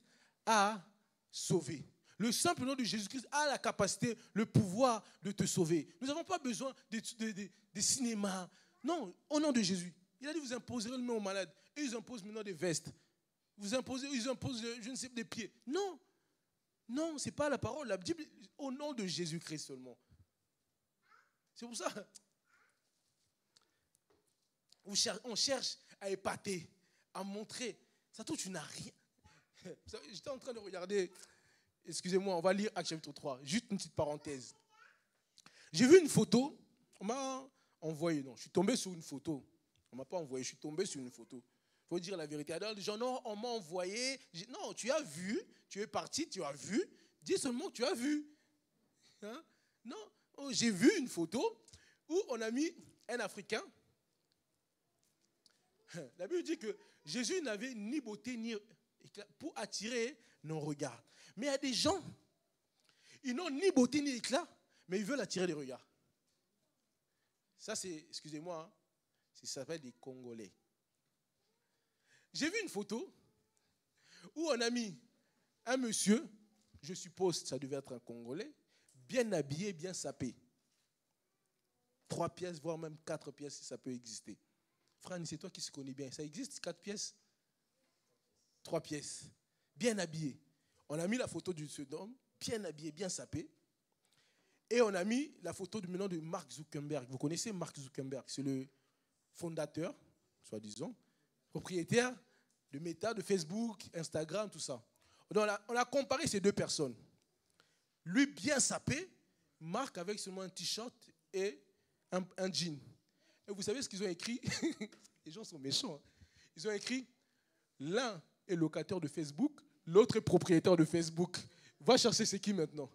a sauvé. Le simple nom de Jésus-Christ a la capacité, le pouvoir de te sauver. Nous n'avons pas besoin de cinéma. Non, au nom de Jésus. Il a dit, vous imposerez le nom aux malades. Et ils imposent maintenant des vestes. Ils imposent, je ne sais pas, des pieds. Non. Non, ce n'est pas la parole. La Bible, au nom de Jésus-Christ seulement. C'est pour ça. On cherche à épater, à montrer. Ça, toi, tu n'as rien. J'étais en train de regarder. Excusez-moi, on va lire Actes chapitre 3. Juste une petite parenthèse. J'ai vu une photo. On m'a envoyé. Non, je suis tombé sur une photo. On ne m'a pas envoyé. Je suis tombé sur une photo. Il faut dire la vérité. Alors, les gens, non, on m'a envoyé. Non, tu as vu. Tu es parti, tu as vu. Dis seulement que tu as vu. Hein? Non, j'ai vu une photo où on a mis un Africain. La Bible dit que Jésus n'avait ni beauté ni éclat pour attirer nos regards. Mais il y a des gens, ils n'ont ni beauté ni éclat, mais ils veulent attirer les regards. Ça, c'est, excusez-moi, hein, ça s'appelle des Congolais. J'ai vu une photo où on a mis un monsieur, je suppose que ça devait être un Congolais, bien habillé, bien sapé. 3 pièces, voire même 4 pièces, si ça peut exister. Frère, c'est toi qui se connais bien. Ça existe, 4 pièces? 3 pièces. Bien habillé. On a mis la photo de cet homme, bien habillé, bien sapé. Et on a mis la photo maintenant de Mark Zuckerberg. Vous connaissez Mark Zuckerberg? C'est le fondateur, soi-disant, propriétaire de Meta, de Facebook, Instagram, tout ça. Donc on a comparé ces deux personnes. Lui bien sapé, Mark avec seulement un t-shirt et un jean. Et vous savez ce qu'ils ont écrit? Les gens sont méchants. Hein. Ils ont écrit, l'un est locataire de Facebook, l'autre est propriétaire de Facebook. Va chercher c'est qui maintenant?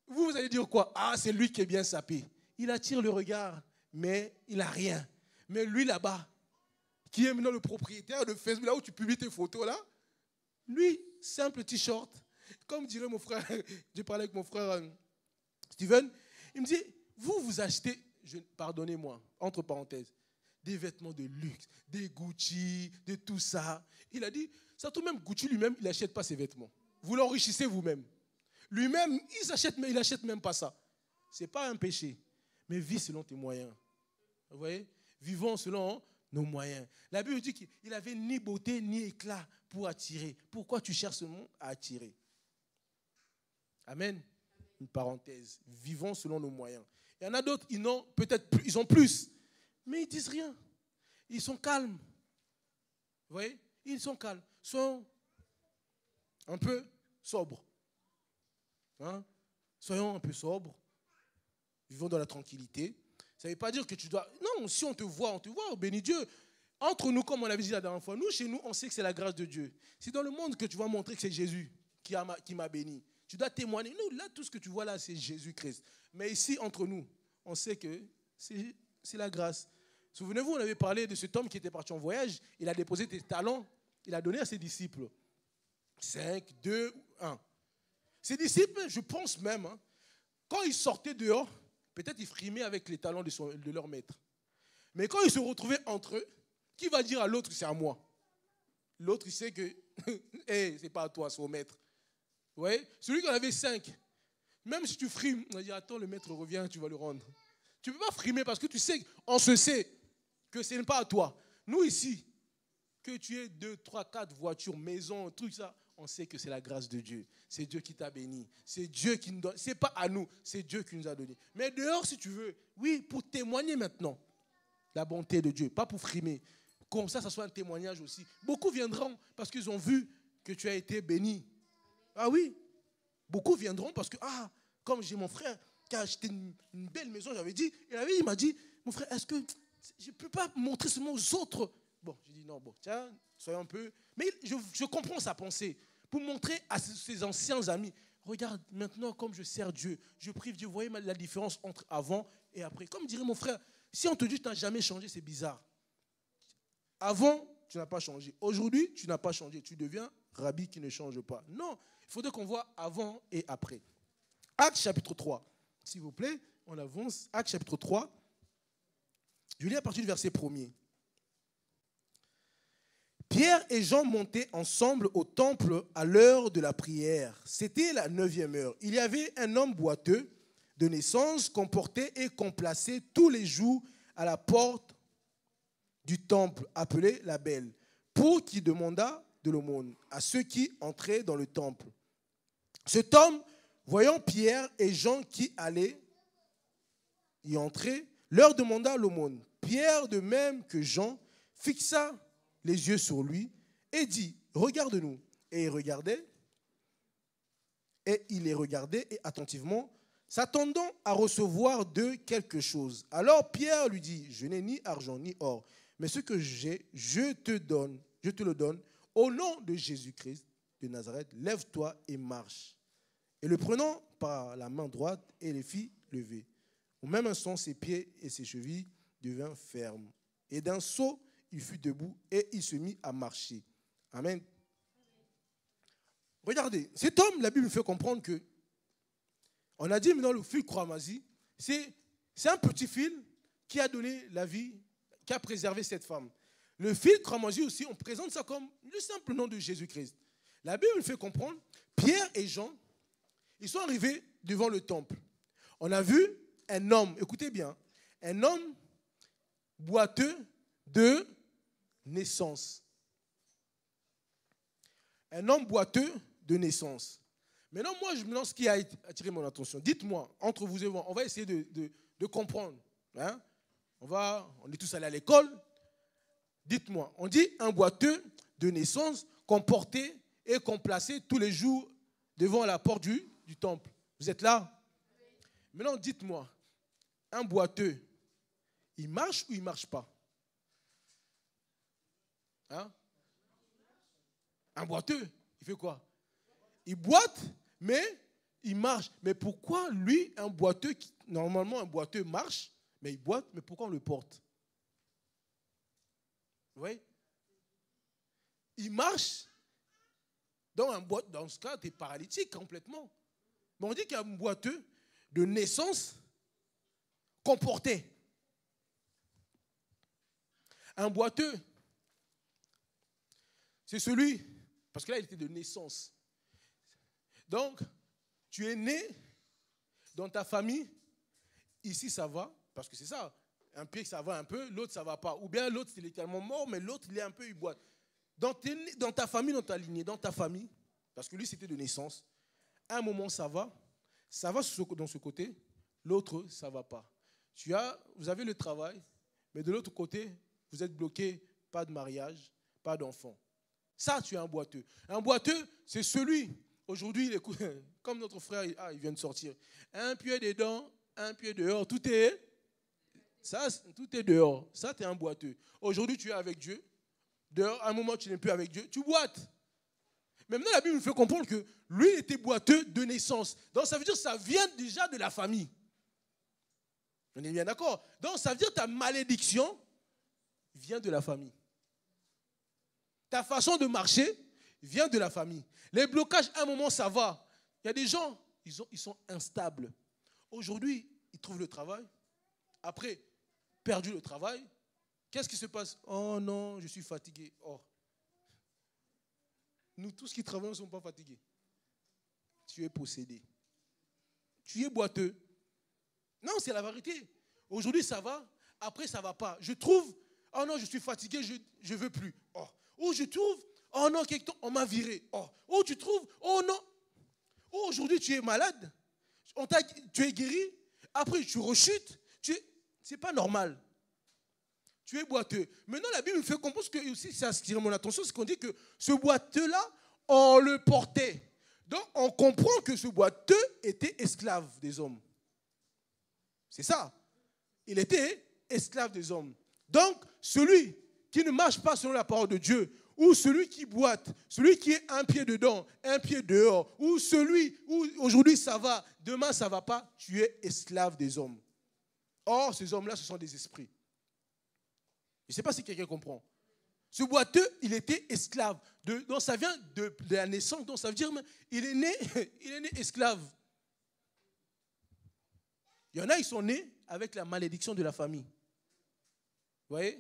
Vous allez dire quoi? Ah, c'est lui qui est bien sapé. Il attire le regard, mais il n'a rien. Mais lui là-bas, qui est maintenant le propriétaire de Facebook, là où tu publies tes photos, là, lui, simple t-shirt. Comme dirait mon frère, j'ai parlé avec mon frère Steven, il me dit, vous achetez, pardonnez-moi, entre parenthèses, des vêtements de luxe, des Gucci, de tout ça. Il a dit, surtout même Gucci lui-même, il n'achète pas ses vêtements. Vous l'enrichissez vous-même. Lui-même, il n'achète même pas ça. Ce n'est pas un péché, mais vis selon tes moyens. Vous voyez? Vivons selon nos moyens. La Bible dit qu'il n'avait ni beauté ni éclat pour attirer. Pourquoi tu cherches ce mot à attirer? Amen. Une parenthèse. Vivons selon nos moyens. Il y en a d'autres, ils ont peut-être plus, ils ont plus, mais ils ne disent rien. Ils sont calmes. Vous voyez? Ils sont calmes. Ils sont un peu sobres. Hein? Soyons un peu sobres. Vivons dans la tranquillité. Ça ne veut pas dire que tu dois... Non, si on te voit, oh, béni Dieu. Entre nous, comme on l'avait dit la dernière fois, nous, chez nous, on sait que c'est la grâce de Dieu. C'est dans le monde que tu vas montrer que c'est Jésus qui m'a béni. Tu dois témoigner. Nous, là, tout ce que tu vois là, c'est Jésus-Christ. Mais ici, entre nous, on sait que c'est la grâce. Souvenez-vous, on avait parlé de cet homme qui était parti en voyage. Il a déposé des talents. Il a donné à ses disciples. 5, 2, 1. Ses disciples, je pense même, hein, quand ils sortaient dehors, peut-être ils frimaient avec les talents de leur maître. Mais quand ils se retrouvaient entre eux, qui va dire à l'autre, c'est à moi? L'autre, il sait que, hey, c'est pas à toi, c'est au maître. Vous voyez? Celui qui en avait 5, même si tu frimes, on va dire, attends, le maître revient, tu vas le rendre. Tu ne peux pas frimer parce que tu sais, on se sait que ce n'est pas à toi. Nous ici, que tu aies 2, 3, 4 voitures, maisons, tout ça, on sait que c'est la grâce de Dieu. C'est Dieu qui t'a béni. C'est Dieu qui nous donne. Ce n'est pas à nous, c'est Dieu qui nous a donné. Mais dehors, si tu veux, oui, pour témoigner maintenant la bonté de Dieu, pas pour frimer. Comme ça soit un témoignage aussi. Beaucoup viendront parce qu'ils ont vu que tu as été béni. Ah oui, beaucoup viendront parce que, comme j'ai mon frère qui a acheté une belle maison, j'avais dit, il m'a dit, mon frère, est-ce que je ne peux pas montrer seulement aux autres? Bon, j'ai dit non, bon, tiens, soyons un peu... Mais je comprends sa pensée. Pour montrer à ses anciens amis, regarde, maintenant, comme je sers Dieu, je prie Dieu, vous voyez la différence entre avant et après. Comme dirait mon frère, si on te dit que tu n'as jamais changé, c'est bizarre. Avant, tu n'as pas changé. Aujourd'hui, tu n'as pas changé. Tu deviens rabbi qui ne change pas. Non, il faudrait qu'on voit avant et après. Actes chapitre 3. S'il vous plaît, on avance. Actes chapitre 3. Je lis à partir du verset 1er. Pierre et Jean montaient ensemble au temple à l'heure de la prière. C'était la 9e heure. Il y avait un homme boiteux de naissance qu'on portait et qu'on plaçait tous les jours à la porte du temple, appelé la Belle, pour qu'il demandât de l'aumône à ceux qui entraient dans le temple. Cet homme, voyant Pierre et Jean qui allaient y entrer, leur demanda l'aumône. Pierre, de même que Jean, fixa les yeux sur lui et dit, regarde-nous. Et il les regardait et attentivement, s'attendant à recevoir d'eux quelque chose. Alors Pierre lui dit, je n'ai ni argent ni or, mais ce que j'ai, je te le donne. Au nom de Jésus-Christ de Nazareth, lève-toi et marche. Et le prenant par la main droite, et les fit lever. Au même instant, ses pieds et ses chevilles devinrent fermes. Et d'un saut, il fut debout et il se mit à marcher. Amen. Regardez, cet homme, la Bible fait comprendre que, on a dit maintenant le fil Croix-Mazie, c'est un petit fil qui a donné la vie, qui a préservé cette femme. Le fil Croix-Mazie aussi, on présente ça comme le simple nom de Jésus-Christ. La Bible fait comprendre, Pierre et Jean, ils sont arrivés devant le temple. On a vu un homme, écoutez bien, un homme boiteux de naissance. Un homme boiteux de naissance. Maintenant, moi, ce qui a attiré mon attention, dites-moi, entre vous et moi, on va essayer de comprendre. Hein? On est tous allés à l'école. Dites-moi, on dit un boiteux de naissance qu'on portait et qu'on plaçait tous les jours devant la porte du temple. Vous êtes là? Maintenant, dites-moi, un boiteux, il marche ou il ne marche pas? Hein? Un boiteux, il fait quoi? Il boite, mais il marche. Mais pourquoi lui, un boiteux, normalement un boiteux marche, mais il boite, mais pourquoi on le porte? Vous voyez? Il marche, dans ce cas, tu es paralytique complètement. Mais on dit qu'un boiteux de naissance qu'on portait. Un boiteux, c'est celui, parce que là, il était de naissance. Donc, tu es né dans ta famille, ici ça va, parce que c'est ça, un pied ça va un peu, l'autre ça va pas. Ou bien l'autre il est tellement mort, mais l'autre il est un peu, il boite. Dans ta famille, dans ta lignée, dans ta famille, parce que lui c'était de naissance, à un moment ça va dans ce côté, l'autre ça va pas. Vous avez le travail, mais de l'autre côté, vous êtes bloqué, pas de mariage, pas d'enfant. Ça, tu es un boiteux. Un boiteux, c'est celui, aujourd'hui, comme notre frère, il vient de sortir, un pied dedans, un pied dehors, tout est dehors. Ça, tu es un boiteux. Aujourd'hui, tu es avec Dieu. Dehors, à un moment, tu n'es plus avec Dieu, tu boites. Mais maintenant, la Bible nous fait comprendre que lui était boiteux de naissance. Donc, ça veut dire que ça vient déjà de la famille. On est bien d'accord? Donc, ça veut dire que ta malédiction vient de la famille. Ta façon de marcher vient de la famille. Les blocages, à un moment, ça va. Il y a des gens, ils sont instables. Aujourd'hui, ils trouvent le travail. Après, perdu le travail, qu'est-ce qui se passe? Oh non, je suis fatigué. Oh. Nous tous qui travaillons ne sommes pas fatigués. Tu es possédé. Tu es boiteux. Non, c'est la vérité. Aujourd'hui, ça va. Après, ça ne va pas. Je trouve, oh non, je suis fatigué, je ne veux plus. Oh. Ou je trouve, oh non, on m'a viré. Oh. Ou tu trouves, oh non. Ou aujourd'hui, tu es malade. Tu es guéri. Après, tu rechutes. Ce n'est pas normal. Tu es boiteux. Maintenant, la Bible me fait comprendre que aussi, ça attire mon attention, c'est qu'on dit que ce boiteux-là, on le portait. Donc, on comprend que ce boiteux était esclave des hommes. C'est ça. Il était esclave des hommes. Donc, celui qui ne marche pas selon la parole de Dieu, ou celui qui boite, celui qui est un pied dedans, un pied dehors, ou celui où aujourd'hui ça va, demain ça ne va pas, tu es esclave des hommes. Or, ces hommes-là, ce sont des esprits. Je ne sais pas si quelqu'un comprend. Ce boiteux, il était esclave. Donc ça vient de la naissance, donc ça veut dire il est né esclave. Il y en a, ils sont nés avec la malédiction de la famille. Vous voyez?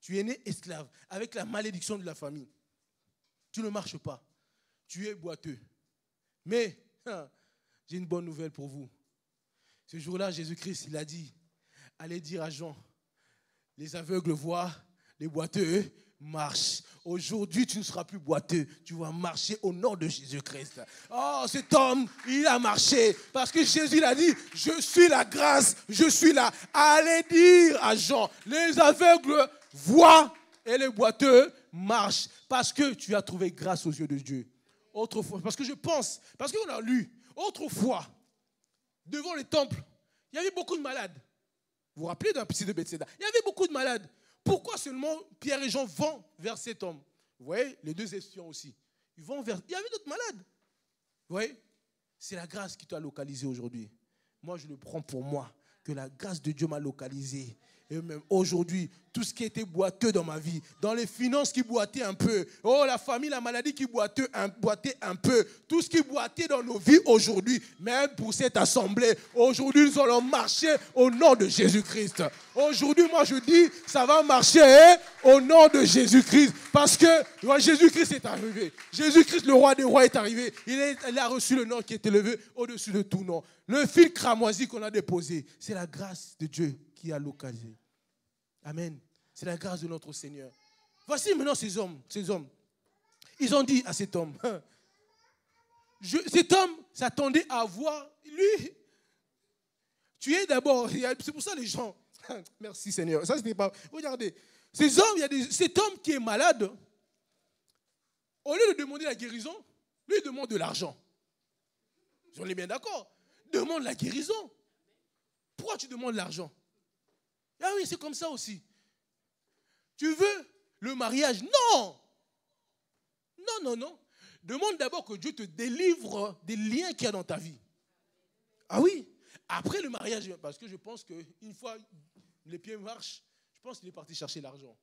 Tu es né esclave, avec la malédiction de la famille. Tu ne marches pas. Tu es boiteux. Mais, j'ai une bonne nouvelle pour vous. Ce jour-là, Jésus-Christ, il a dit, allez dire à Jean, les aveugles voient, les boiteux marchent. Aujourd'hui, tu ne seras plus boiteux. Tu vas marcher au nom de Jésus-Christ. Oh, cet homme, il a marché. Parce que Jésus il a dit, je suis la grâce, je suis là. Allez dire à Jean, les aveugles voient et les boiteux marchent. Parce que tu as trouvé grâce aux yeux de Dieu. Autrefois, parce que je pense, parce qu'on a lu, autrefois, devant les temples, il y avait beaucoup de malades. Vous vous rappelez d'un petit de Bethsaida? Il y avait beaucoup de malades. Pourquoi seulement Pierre et Jean vont vers cet homme? Vous voyez, les deux espions aussi. Ils vont vers... Il y avait d'autres malades. Vous voyez, c'est la grâce qui t'a localisé aujourd'hui. Moi, je le prends pour moi, que la grâce de Dieu m'a localisé. Et même aujourd'hui, tout ce qui était boiteux dans ma vie, dans les finances qui boitaient un peu, oh la famille, la maladie qui boitait un peu, tout ce qui boitait dans nos vies aujourd'hui, même pour cette assemblée, aujourd'hui nous allons marcher au nom de Jésus-Christ. Aujourd'hui, moi je dis, ça va marcher au nom de Jésus-Christ, parce que Jésus-Christ est arrivé. Jésus-Christ, le roi des rois, est arrivé. Il a reçu le nom qui est élevé au-dessus de tout nom. Le fil cramoisi qu'on a déposé, c'est la grâce de Dieu qui a localisé. Amen. C'est la grâce de notre Seigneur. Voici maintenant ces hommes. Ils ont dit à cet homme, cet homme s'attendait à voir, lui, tu es d'abord, c'est pour ça les gens, merci Seigneur, ça c'était pas, regardez, ces hommes, cet homme qui est malade, au lieu de demander la guérison, lui il demande de l'argent. On est bien d'accord, demande la guérison. Pourquoi tu demandes l'argent? Ah oui, c'est comme ça aussi. Tu veux le mariage? Non. Non. Demande d'abord que Dieu te délivre des liens qu'il y a dans ta vie. Ah oui. Après le mariage, parce que je pense qu'une fois les pieds marchent, je pense qu'il est parti chercher l'argent.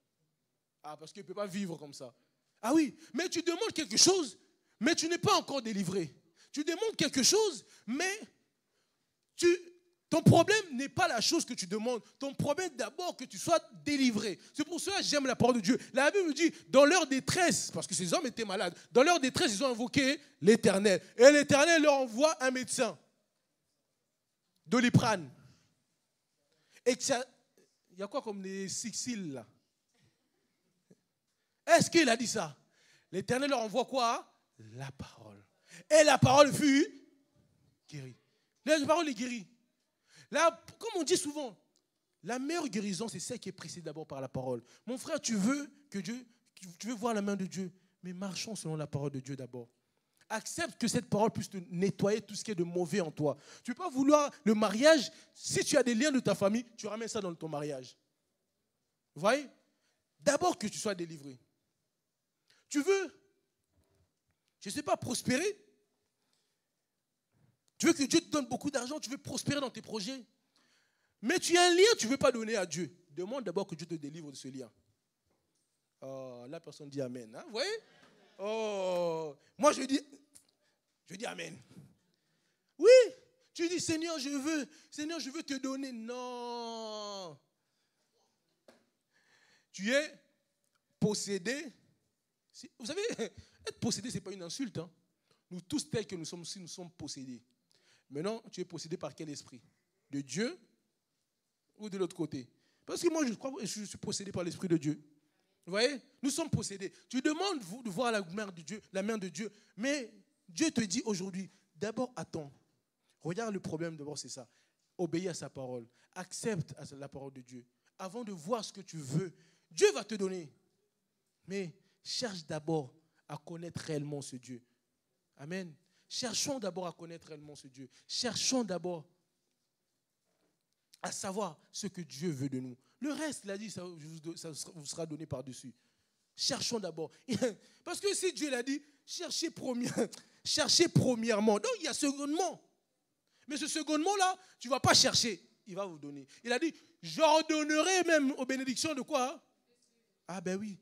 Ah, parce qu'il ne peut pas vivre comme ça. Ah oui, mais tu demandes quelque chose, mais tu n'es pas encore délivré. Tu demandes quelque chose, mais ton problème n'est pas la chose que tu demandes. Ton problème d'abord que tu sois délivré. C'est pour cela que j'aime la parole de Dieu. La Bible dit, dans leur détresse, parce que ces hommes étaient malades, dans leur détresse, ils ont invoqué l'Éternel. Et l'Éternel leur envoie un médecin, Doliprane. Et il y a quoi comme les six-cils là? Est-ce qu'il a dit ça? L'Éternel leur envoie quoi? La parole. Et la parole fut guérie. La parole est guérie. Là, comme on dit souvent, la meilleure guérison, c'est celle qui est précédée d'abord par la parole. Mon frère, tu veux voir la main de Dieu, mais marchons selon la parole de Dieu d'abord. Accepte que cette parole puisse te nettoyer tout ce qui est de mauvais en toi. Tu ne peux pas vouloir le mariage, si tu as des liens de ta famille, tu ramènes ça dans ton mariage. Vous voyez? D'abord que tu sois délivré. Tu veux, je ne sais pas, prospérer. Tu veux que Dieu te donne beaucoup d'argent, tu veux prospérer dans tes projets. Mais tu as un lien, tu ne veux pas donner à Dieu. Demande d'abord que Dieu te délivre de ce lien. Oh, la personne dit Amen. Hein, vous voyez? Oh, moi je dis Amen. Oui, tu dis Seigneur, je veux te donner. Non. Tu es possédé. Vous savez, être possédé, ce n'est pas une insulte. Hein. Nous tous tels que nous sommes, si nous sommes possédés. Maintenant, tu es possédé par quel esprit? De Dieu ou de l'autre côté? Parce que moi, je crois que je suis possédé par l'esprit de Dieu. Vous voyez? Nous sommes possédés. Tu demandes de voir la main de Dieu. Mais Dieu te dit aujourd'hui, d'abord attends. Regarde le problème, d'abord c'est ça. Obéis à sa parole. Accepte la parole de Dieu. Avant de voir ce que tu veux, Dieu va te donner. Mais cherche d'abord à connaître réellement ce Dieu. Amen. Cherchons d'abord à connaître réellement ce Dieu. Cherchons d'abord à savoir ce que Dieu veut de nous. Le reste, il a dit, ça vous sera donné par-dessus. Cherchons d'abord. Parce que si Dieu l'a dit, cherchez premièrement. Donc il y a secondement. Mais ce secondement-là, tu ne vas pas chercher. Il va vous donner. Il a dit, j'ordonnerai même aux bénédictions de quoi? Ah ben oui.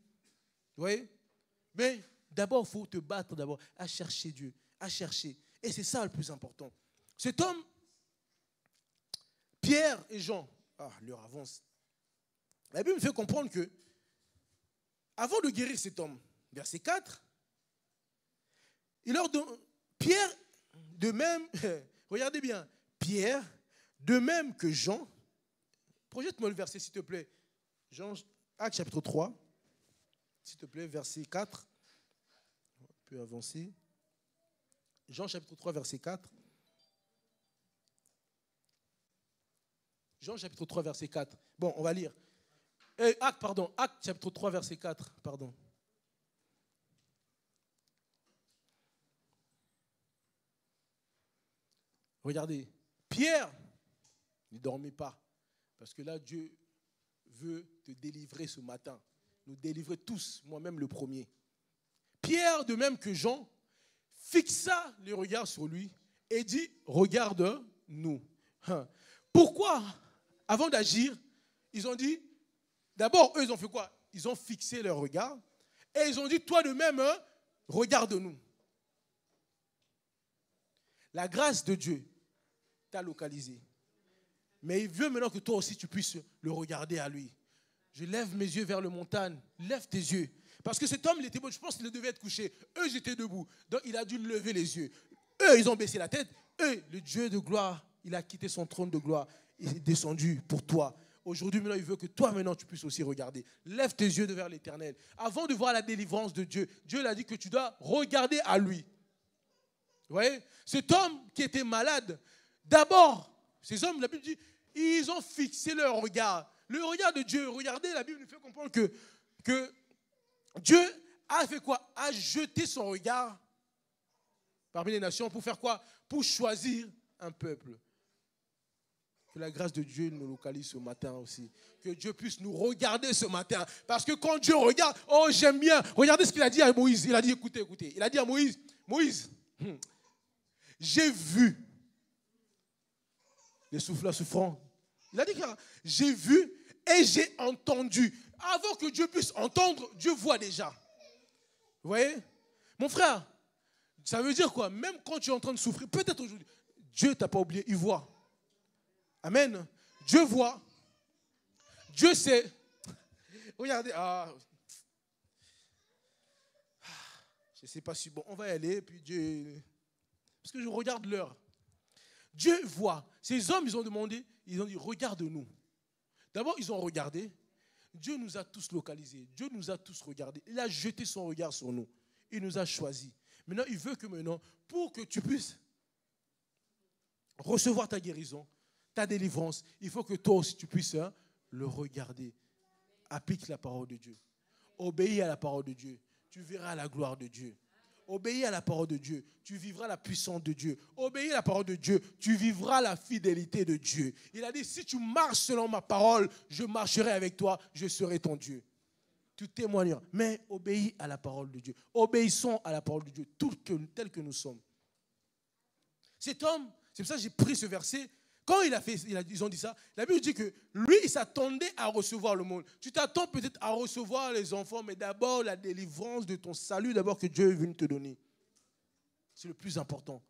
Vous voyez? Mais d'abord, il faut te battre d'abord à chercher Dieu. À chercher. Et c'est ça le plus important. Cet homme, Pierre et Jean, l'heure avance. La Bible me fait comprendre que avant de guérir cet homme, verset 4, il leur donne, Pierre, de même, regardez bien, Pierre, de même que Jean, projette-moi le verset s'il te plaît, Jean, Actes chapitre 3, s'il te plaît, verset 4, on peut avancer, Jean chapitre 3, verset 4, Jean chapitre 3, verset 4, bon, on va lire, Actes chapitre 3, verset 4, pardon. Regardez, Pierre ne dormait pas, parce que là, Dieu veut te délivrer ce matin, nous délivrer tous, moi-même le premier. Pierre, de même que Jean, fixa les regards sur lui et dit, regarde-nous. Pourquoi, avant d'agir, ils ont dit, d'abord, eux, ils ont fait quoi? Ils ont fixé leur regard et ils ont dit, toi de même, regarde-nous. La grâce de Dieu t'a localisé. Mais il veut maintenant que toi aussi tu puisses le regarder à lui. Je lève mes yeux vers le montagne. Lève tes yeux. Parce que cet homme, il était bon. Je pense qu'il devait être couché. Eux, ils étaient debout. Donc, il a dû lever les yeux. Eux, ils ont baissé la tête. Eux, le Dieu de gloire, il a quitté son trône de gloire. Il est descendu pour toi. Aujourd'hui, maintenant, il veut que toi, maintenant, tu puisses aussi regarder. Lève tes yeux vers l'Éternel. Avant de voir la délivrance de Dieu, Dieu l'a dit que tu dois regarder à lui. Vous voyez? Cet homme qui était malade, d'abord, ces hommes, la Bible dit, ils ont fixé leur regard. Le regard de Dieu, regardez, la Bible nous fait comprendre que Dieu a fait quoi? A jeté son regard parmi les nations pour faire quoi? Pour choisir un peuple. Que la grâce de Dieu nous localise ce matin aussi. Que Dieu puisse nous regarder ce matin. Parce que quand Dieu regarde, oh j'aime bien. Regardez ce qu'il a dit à Moïse. Il a dit, écoutez. Il a dit à Moïse, j'ai vu les souffleurs souffrants. Il a dit, j'ai vu et j'ai entendu. Avant que Dieu puisse entendre, Dieu voit déjà. Vous voyez? Mon frère, ça veut dire quoi? Même quand tu es en train de souffrir, peut-être aujourd'hui, Dieu ne t'a pas oublié, il voit. Amen. Dieu voit. Dieu sait. Regardez. Je ne sais pas si bon, on va y aller, puis Dieu... Parce que je regarde l'heure. Dieu voit. Ces hommes, ils ont demandé, ils ont dit, regarde-nous. D'abord, ils ont regardé. Dieu nous a tous localisés. Dieu nous a tous regardés. Il a jeté son regard sur nous. Il nous a choisis. Maintenant, il veut que maintenant, pour que tu puisses recevoir ta guérison, ta délivrance, il faut que toi aussi tu puisses le regarder. Applique la parole de Dieu. Obéis à la parole de Dieu. Tu verras la gloire de Dieu. Obéis à la parole de Dieu, tu vivras la puissance de Dieu. Obéis à la parole de Dieu, tu vivras la fidélité de Dieu. Il a dit, si tu marches selon ma parole, je marcherai avec toi, je serai ton Dieu. Tu témoigneras. Mais obéis à la parole de Dieu. Obéissons à la parole de Dieu, tel que nous sommes. Cet homme, c'est pour ça que j'ai pris ce verset. Quand ils ont dit ça, la Bible dit que lui, il s'attendait à recevoir le monde. Tu t'attends peut-être à recevoir les enfants, mais d'abord la délivrance de ton salut, d'abord que Dieu est venu te donner. C'est le plus important.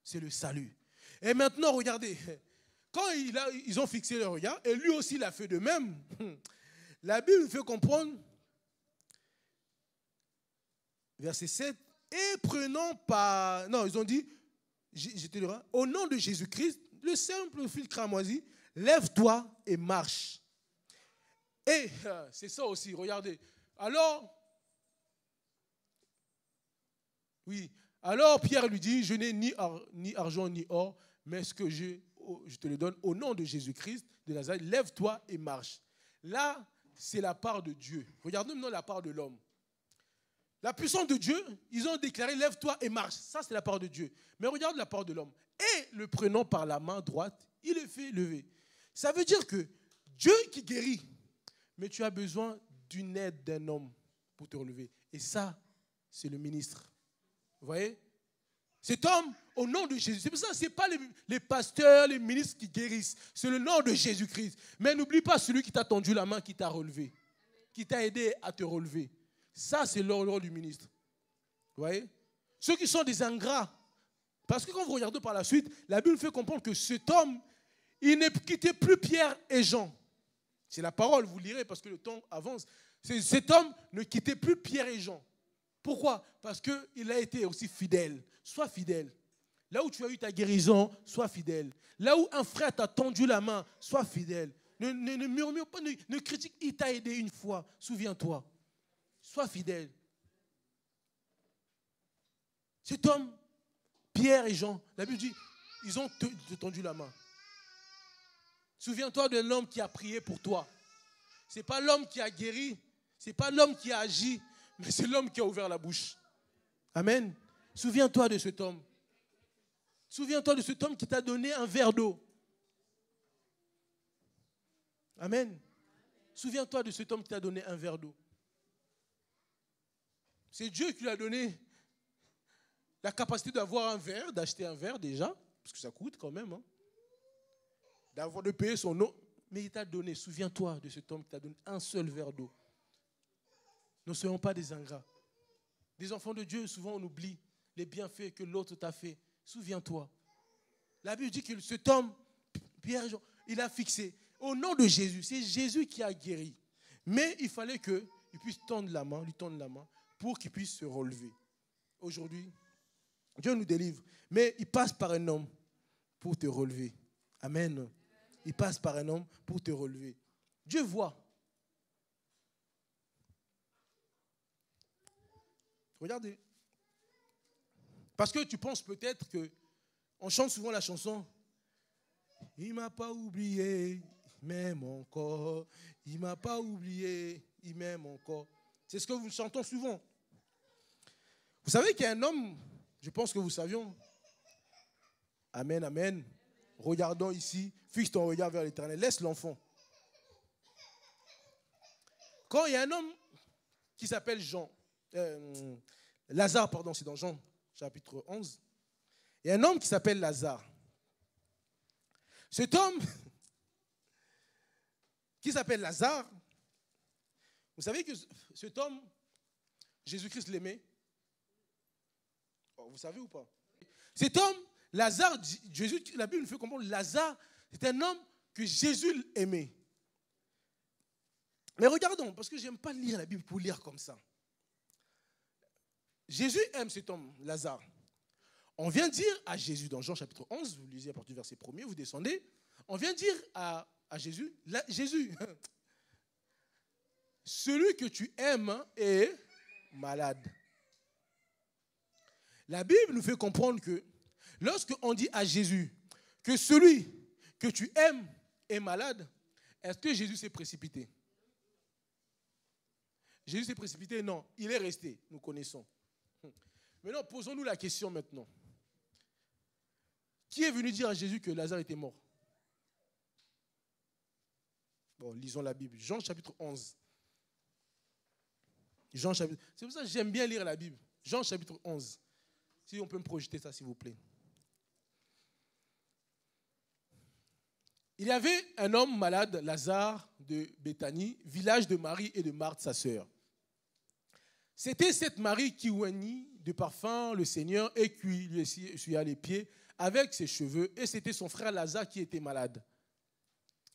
C'est le salut. Et maintenant, regardez, quand ils ont fixé leur regard, et lui aussi l'a fait de même, la Bible fait comprendre, verset 7, et prenant par... Non, ils ont dit, au nom de Jésus-Christ, le simple fil cramoisi, lève-toi et marche. Et c'est ça aussi, regardez. Alors Pierre lui dit, je n'ai ni argent ni or, mais ce que je te le donne au nom de Jésus-Christ de Nazareth, lève-toi et marche. Là, c'est la part de Dieu. Regardez maintenant la part de l'homme. La puissance de Dieu, ils ont déclaré, lève-toi et marche. Ça, c'est la part de Dieu. Mais regarde la part de l'homme. Et le prenant par la main droite, il le fait lever. Ça veut dire que Dieu qui guérit, mais tu as besoin d'une aide d'un homme pour te relever. Et ça, c'est le ministre. Vous voyez? Cet homme, au nom de Jésus, c'est pour ça, ce n'est pas les pasteurs, les ministres qui guérissent. C'est le nom de Jésus-Christ. Mais n'oublie pas celui qui t'a tendu la main, qui t'a relevé, qui t'a aidé à te relever. Ça, c'est le rôle du ministre. Vous voyez? Ceux qui sont des ingrats. Parce que quand vous regardez par la suite, la Bible fait comprendre que cet homme, il ne quittait plus Pierre et Jean. C'est la parole, vous lirez parce que le temps avance. Cet homme ne quittait plus Pierre et Jean. Pourquoi? Parce qu'il a été aussi fidèle. Sois fidèle. Là où tu as eu ta guérison, sois fidèle. Là où un frère t'a tendu la main, sois fidèle. Ne murmure pas, ne critique. Il t'a aidé une fois, souviens-toi. Sois fidèle. Cet homme, Pierre et Jean, la Bible dit, ils ont tendu la main. Souviens-toi de l'homme qui a prié pour toi. Ce n'est pas l'homme qui a guéri, ce n'est pas l'homme qui a agi, mais c'est l'homme qui a ouvert la bouche. Amen. Souviens-toi de cet homme. Souviens-toi de cet homme qui t'a donné un verre d'eau. Amen. Souviens-toi de cet homme qui t'a donné un verre d'eau. C'est Dieu qui lui a donné la capacité d'avoir un verre, d'acheter un verre déjà, parce que ça coûte quand même, hein, de payer son eau. Mais il t'a donné, souviens-toi de cet homme qui t'a donné un seul verre d'eau. Ne soyons pas des ingrats. Des enfants de Dieu, souvent on oublie les bienfaits que l'autre t'a fait. Souviens-toi. La Bible dit que cet homme, Pierre et Jean, il a fixé. Au nom de Jésus, c'est Jésus qui a guéri. Mais il fallait qu'il puisse lui tendre la main, pour qu'il puisse se relever. Aujourd'hui, Dieu nous délivre. Mais il passe par un homme pour te relever. Amen. Il passe par un homme pour te relever. Dieu voit. Regardez. Parce que tu penses peut-être que on chante souvent la chanson « Il ne m'a pas oublié, il m'aime encore. Il ne m'a pas oublié, il m'aime encore. » C'est ce que nous chantons souvent. Vous savez qu'il y a un homme, je pense que vous savions. Amen, amen. Regardons ici, fixe ton regard vers l'Éternel, laisse l'enfant. Quand il y a un homme qui s'appelle Lazare, pardon, c'est dans Jean chapitre 11. Il y a un homme qui s'appelle Lazare. Cet homme qui s'appelle Lazare, vous savez que cet homme, Jésus-Christ l'aimait. Vous savez ou pas? Cet homme, Lazare, Jésus, la Bible nous fait comprendre, Lazare, c'est un homme que Jésus aimait. Mais regardons, parce que je n'aime pas lire la Bible pour lire comme ça. Jésus aime cet homme, Lazare. On vient dire à Jésus, dans Jean chapitre 11, vous lisez à partir du verset 1er, vous descendez, on vient dire à Jésus, Jésus, celui que tu aimes est malade. La Bible nous fait comprendre que lorsqu'on dit à Jésus que celui que tu aimes est malade, est-ce que Jésus s'est précipité? Jésus s'est précipité? Non, il est resté, nous connaissons. Maintenant, posons-nous la question maintenant. Qui est venu dire à Jésus que Lazare était mort? Bon, lisons la Bible. Jean chapitre 11. C'est pour ça que j'aime bien lire la Bible. Jean chapitre 11. Si on peut me projeter ça, s'il vous plaît. Il y avait un homme malade, Lazare de Béthanie, village de Marie et de Marthe, sa sœur. C'était cette Marie qui oignit de parfum le Seigneur et qui lui essuya les pieds avec ses cheveux. Et c'était son frère Lazare qui était malade.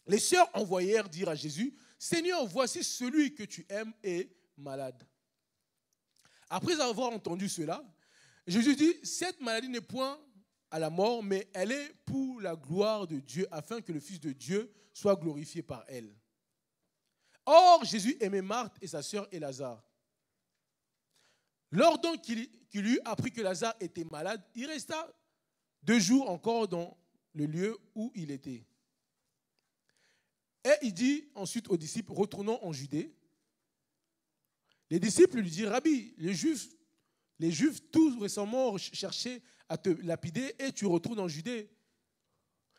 Les sœurs envoyèrent dire à Jésus, « Seigneur, voici celui que tu aimes est malade. » Après avoir entendu cela, Jésus dit, « Cette maladie n'est point à la mort, mais elle est pour la gloire de Dieu, afin que le Fils de Dieu soit glorifié par elle. » Or, Jésus aimait Marthe et sa sœur et Lazare. Lors donc qu'il eut appris que Lazare était malade, il resta 2 jours encore dans le lieu où il était. Et il dit ensuite aux disciples, retournons en Judée. Les disciples lui dirent, Rabbi, les Juifs tous récemment cherchaient à te lapider et tu retournes en Judée.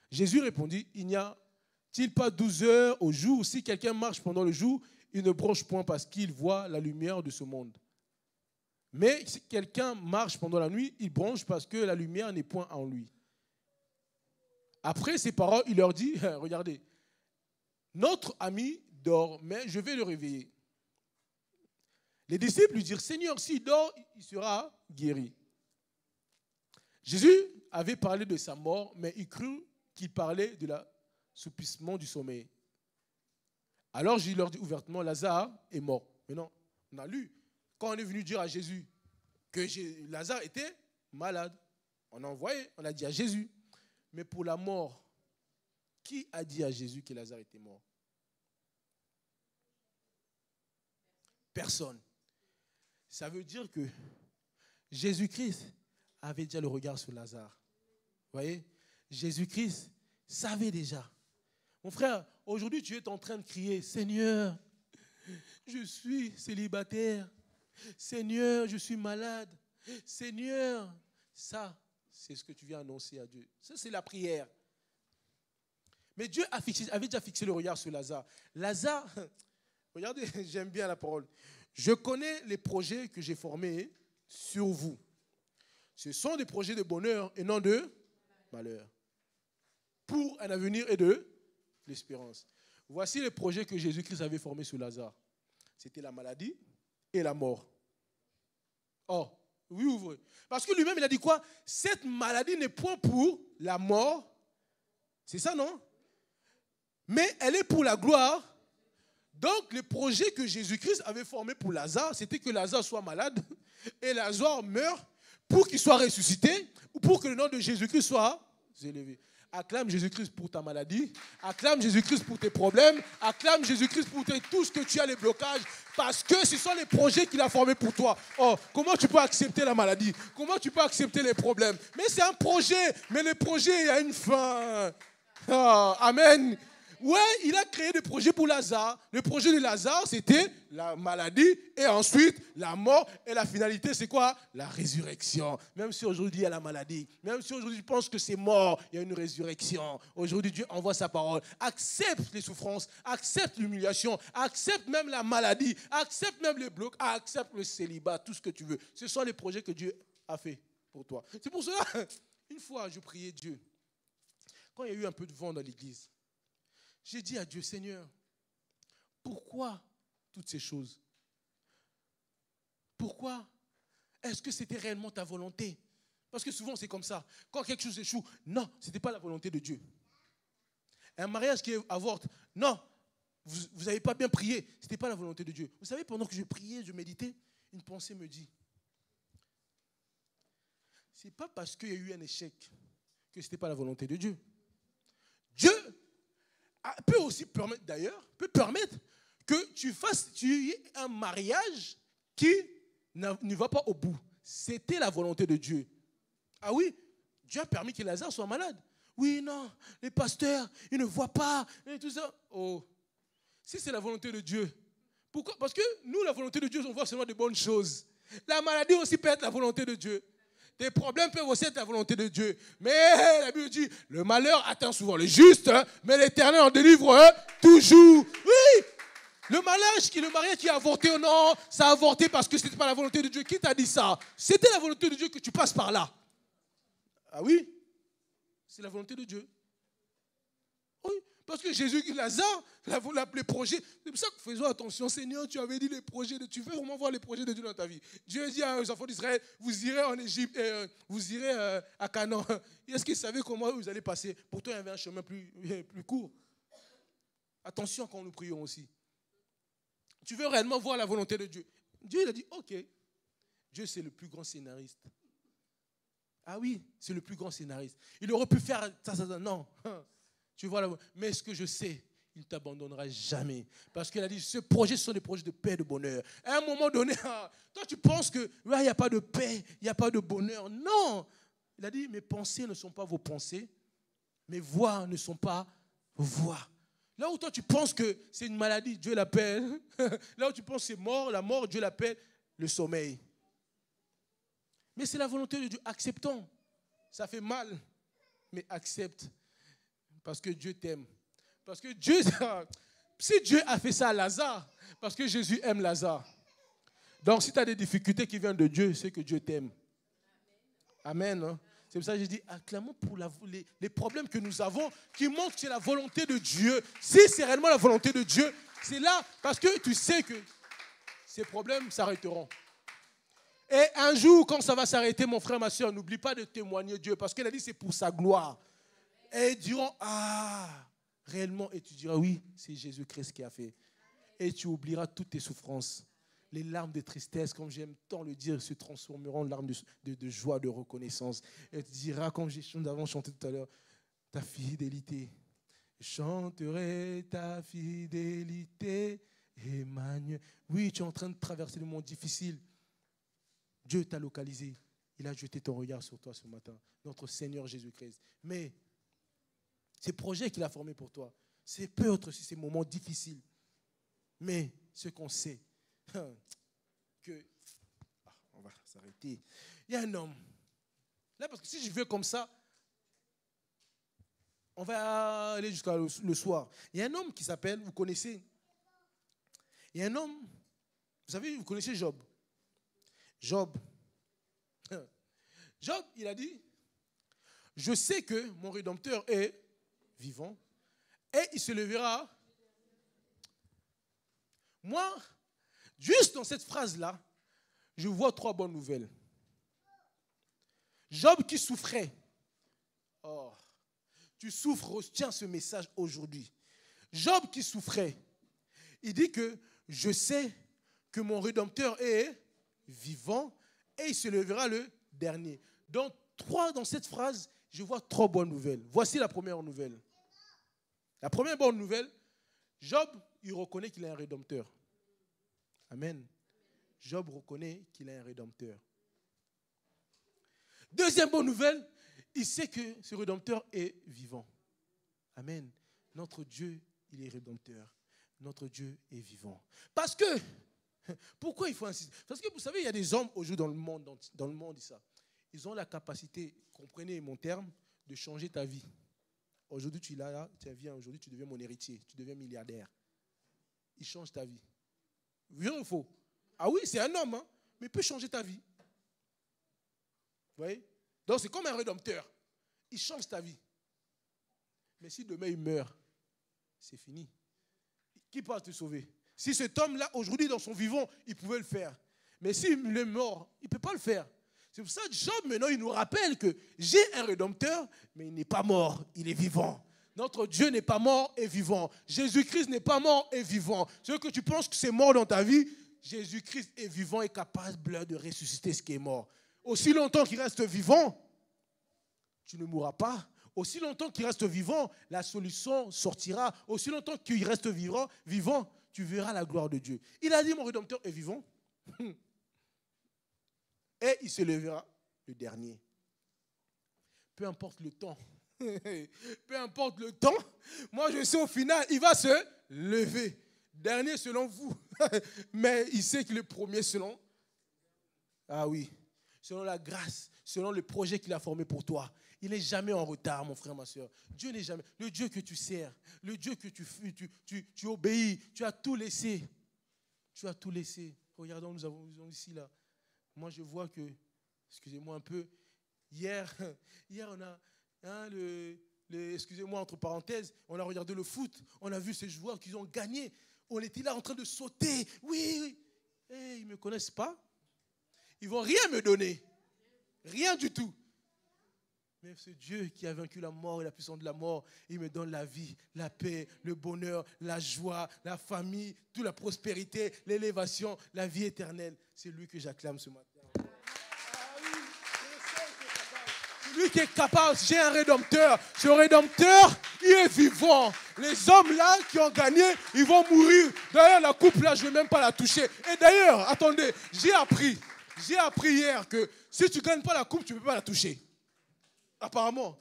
Jésus répondit, il n'y a-t-il pas 12 heures au jour? Si quelqu'un marche pendant le jour, il ne bronche point parce qu'il voit la lumière de ce monde. Mais si quelqu'un marche pendant la nuit, il bronche parce que la lumière n'est point en lui. Après ces paroles, il leur dit, regardez, notre ami dort, mais je vais le réveiller. Les disciples lui dirent, Seigneur, s'il dort, il sera guéri. Jésus avait parlé de sa mort, mais il crut qu'il parlait de l'assoupissement du sommeil. Alors je leur dis ouvertement, Lazare est mort. Mais non, on a lu. Quand on est venu dire à Jésus que Lazare était malade, on a envoyé, on a dit à Jésus. Mais pour la mort, qui a dit à Jésus que Lazare était mort? Personne. Ça veut dire que Jésus-Christ avait déjà le regard sur Lazare. Vous voyez? Jésus-Christ savait déjà. Mon frère, aujourd'hui tu es en train de crier, Seigneur, je suis célibataire. Seigneur, je suis malade. Seigneur, ça, c'est ce que tu viens annoncer à Dieu. Ça, c'est la prière. Mais Dieu avait déjà fixé le regard sur Lazare. Lazare, regardez, j'aime bien la parole. Je connais les projets que j'ai formés sur vous. Ce sont des projets de bonheur et non de malheur. Pour un avenir et de l'espérance. Voici les projets que Jésus-Christ avait formés sur Lazare. C'était la maladie et la mort. Oh, oui ou vrai? Parce que lui-même, il a dit quoi? Cette maladie n'est point pour la mort. C'est ça, non? Mais elle est pour la gloire. Donc, le projet que Jésus-Christ avait formé pour Lazare, c'était que Lazare soit malade et Lazare meure pour qu'il soit ressuscité ou pour que le nom de Jésus-Christ soit élevé. Acclame Jésus-Christ pour ta maladie, acclame Jésus-Christ pour tes problèmes, acclame Jésus-Christ pour tout ce que tu as, les blocages, parce que ce sont les projets qu'il a formés pour toi. Oh, comment tu peux accepter la maladie? Comment tu peux accepter les problèmes? Mais c'est un projet, mais le projet, il y a une fin. Oh, amen. Ouais, il a créé des projets pour Lazare. Le projet de Lazare, c'était la maladie et ensuite la mort. Et la finalité, c'est quoi? La résurrection. Même si aujourd'hui, il y a la maladie. Même si aujourd'hui, tu penses que c'est mort, il y a une résurrection. Aujourd'hui, Dieu envoie sa parole. Accepte les souffrances, accepte l'humiliation, accepte même la maladie, accepte même les blocs, accepte le célibat, tout ce que tu veux. Ce sont les projets que Dieu a fait pour toi. C'est pour cela, une fois, je priais Dieu. Quand il y a eu un peu de vent dans l'église, j'ai dit à Dieu, Seigneur, pourquoi toutes ces choses? Pourquoi? Est-ce que c'était réellement ta volonté? Parce que souvent c'est comme ça. Quand quelque chose échoue, non, ce n'était pas la volonté de Dieu. Un mariage qui avorte, non, vous n'avez pas bien prié, ce n'était pas la volonté de Dieu. Vous savez, pendant que je priais, je méditais, une pensée me dit, ce n'est pas parce qu'il y a eu un échec que ce n'était pas la volonté de Dieu. Dieu peut aussi permettre, d'ailleurs, que tu aies un mariage qui ne va pas au bout. C'était la volonté de Dieu. Ah oui, Dieu a permis que Lazare soit malade. Oui, non, les pasteurs, ils ne voient pas, et tout ça. Oh, si c'est la volonté de Dieu. Pourquoi? Parce que nous, la volonté de Dieu, on voit seulement de bonnes choses. La maladie aussi peut être la volonté de Dieu. Tes problèmes peuvent aussi être la volonté de Dieu. Mais la Bible dit, le malheur atteint souvent le juste, mais l'Éternel en délivre toujours. Oui, le mariage qui a avorté, non, ça a avorté parce que ce n'était pas la volonté de Dieu. Qui t'a dit ça? C'était la volonté de Dieu que tu passes par là. Ah oui, c'est la volonté de Dieu. Oui, parce que Jésus, Lazare, les projets. C'est pour ça que faisons attention. Seigneur, tu avais dit les projets de. Tu veux vraiment voir les projets de Dieu dans ta vie. Dieu dit aux enfants d'Israël, vous irez en Égypte, vous irez à Canaan. Est-ce qu'ils savaient comment vous allez passer? Pourtant, il y avait un chemin plus court. Attention quand nous prions aussi. Tu veux réellement voir la volonté de Dieu. Dieu, il a dit, ok. Dieu, c'est le plus grand scénariste. Ah oui, c'est le plus grand scénariste. Il aurait pu faire ça. Non. Tu vois, mais ce que je sais, il ne t'abandonnera jamais. Parce qu'il a dit, ce projet, ce sont des projets de paix et de bonheur. À un moment donné, toi tu penses qu'il n'y a pas de paix, il n'y a pas de bonheur. Non. Il a dit, mes pensées ne sont pas vos pensées, mes voix ne sont pas vos voix. Là où toi tu penses que c'est une maladie, Dieu l'appelle. Là où tu penses que c'est mort, la mort, Dieu l'appelle le sommeil. Mais c'est la volonté de Dieu. Acceptons. Ça fait mal, mais accepte. Parce que Dieu t'aime. Parce que Dieu, si Dieu a fait ça à Lazare, parce que Jésus aime Lazare. Donc si tu as des difficultés qui viennent de Dieu, c'est que Dieu t'aime. Amen. Hein? C'est pour ça que j'ai dit, acclamons pour les problèmes que nous avons, qui montrent que c'est la volonté de Dieu. Si c'est réellement la volonté de Dieu, c'est là, parce que tu sais que ces problèmes s'arrêteront. Et un jour, quand ça va s'arrêter, mon frère, ma soeur, n'oublie pas de témoigner Dieu, parce qu'il a dit c'est pour sa gloire. Et ils diront, ah, réellement, et tu diras, oui, c'est Jésus-Christ qui a fait. Et tu oublieras toutes tes souffrances. Les larmes de tristesse, comme j'aime tant le dire, se transformeront en larmes de joie, de reconnaissance. Et tu diras, comme nous avons chanté tout à l'heure, ta fidélité. Je chanterai ta fidélité, Emmanuel. Oui, tu es en train de traverser le monde difficile. Dieu t'a localisé. Il a jeté ton regard sur toi ce matin. Notre Seigneur Jésus-Christ. Mais ces projets qu'il a formés pour toi, c'est peu autre si ces moments difficiles. Mais ce qu'on sait, que... on va s'arrêter. Il y a un homme. Là, parce que si je vais comme ça, on va aller jusqu'à le soir. Il y a un homme qui s'appelle, vous connaissez, il y a un homme, vous savez, vous connaissez Job. Job, il a dit, je sais que mon Rédempteur est vivant et il se lèvera. Moi, juste dans cette phrase-là, je vois 3 bonnes nouvelles. Job qui souffrait. Oh, tu souffres, retiens ce message aujourd'hui. Job qui souffrait. Il dit que je sais que mon Rédempteur est vivant et il se lèvera le dernier. Donc, dans cette phrase, je vois 3 bonnes nouvelles. Voici la première nouvelle. La première bonne nouvelle, Job, il reconnaît qu'il a un Rédempteur. Amen. Job reconnaît qu'il a un Rédempteur. Deuxième bonne nouvelle, il sait que ce Rédempteur est vivant. Amen. Notre Dieu, il est Rédempteur. Notre Dieu est vivant. Parce que, pourquoi il faut insister? Parce que vous savez, il y a des hommes aujourd'hui dans le monde, ça. Ils ont la capacité, comprenez mon terme, de changer ta vie. Aujourd'hui, tu es là, aujourd'hui, tu deviens mon héritier, tu deviens milliardaire. Il change ta vie. Vrai ou faux? Ah oui, c'est un homme, hein, mais il peut changer ta vie. Vous voyez? Donc c'est comme un Rédempteur. Il change ta vie. Mais si demain il meurt, c'est fini. Qui peut te sauver? Si cet homme-là, aujourd'hui, dans son vivant, il pouvait le faire. Mais s'il est mort, il ne peut pas le faire. C'est pour ça que Job, maintenant, il nous rappelle que j'ai un Rédempteur, mais il n'est pas mort, il est vivant. Notre Dieu n'est pas mort et vivant. Jésus-Christ n'est pas mort et vivant. Ce que tu penses que c'est mort dans ta vie, Jésus-Christ est vivant et capable de ressusciter ce qui est mort. Aussi longtemps qu'il reste vivant, tu ne mourras pas. Aussi longtemps qu'il reste vivant, la solution sortira. Aussi longtemps qu'il reste vivant, tu verras la gloire de Dieu. Il a dit, mon Rédempteur est vivant. Et il se lèvera le dernier. Peu importe le temps. Peu importe le temps. Moi, je sais au final, il va se lever. Dernier selon vous. Mais il sait qu'il est premier selon. Ah oui. Selon la grâce, selon le projet qu'il a formé pour toi. Il n'est jamais en retard, mon frère, ma soeur. Dieu n'est jamais. Le Dieu que tu sers, le Dieu que tu obéis, tu as tout laissé. Tu as tout laissé. Regardons, nous avons ici, là. Moi, je vois que, excusez-moi un peu, hier on a, excusez-moi, entre parenthèses, on a regardé le foot, on a vu ces joueurs qui ont gagné. On était là en train de sauter. Oui. Et ils ne me connaissent pas. Ils ne vont rien me donner. Rien du tout. Mais ce Dieu qui a vaincu la mort et la puissance de la mort, il me donne la vie, la paix, le bonheur, la joie, la famille, toute la prospérité, l'élévation, la vie éternelle. C'est lui que j'acclame ce matin. Ah oui, c'est lui qui est capable. J'ai un Rédempteur. Ce Rédempteur, il est vivant. Les hommes là qui ont gagné, ils vont mourir. D'ailleurs, la coupe là, je ne vais même pas la toucher. Et d'ailleurs, attendez, j'ai appris hier que si tu ne gagnes pas la coupe, tu ne peux pas la toucher. Apparemment,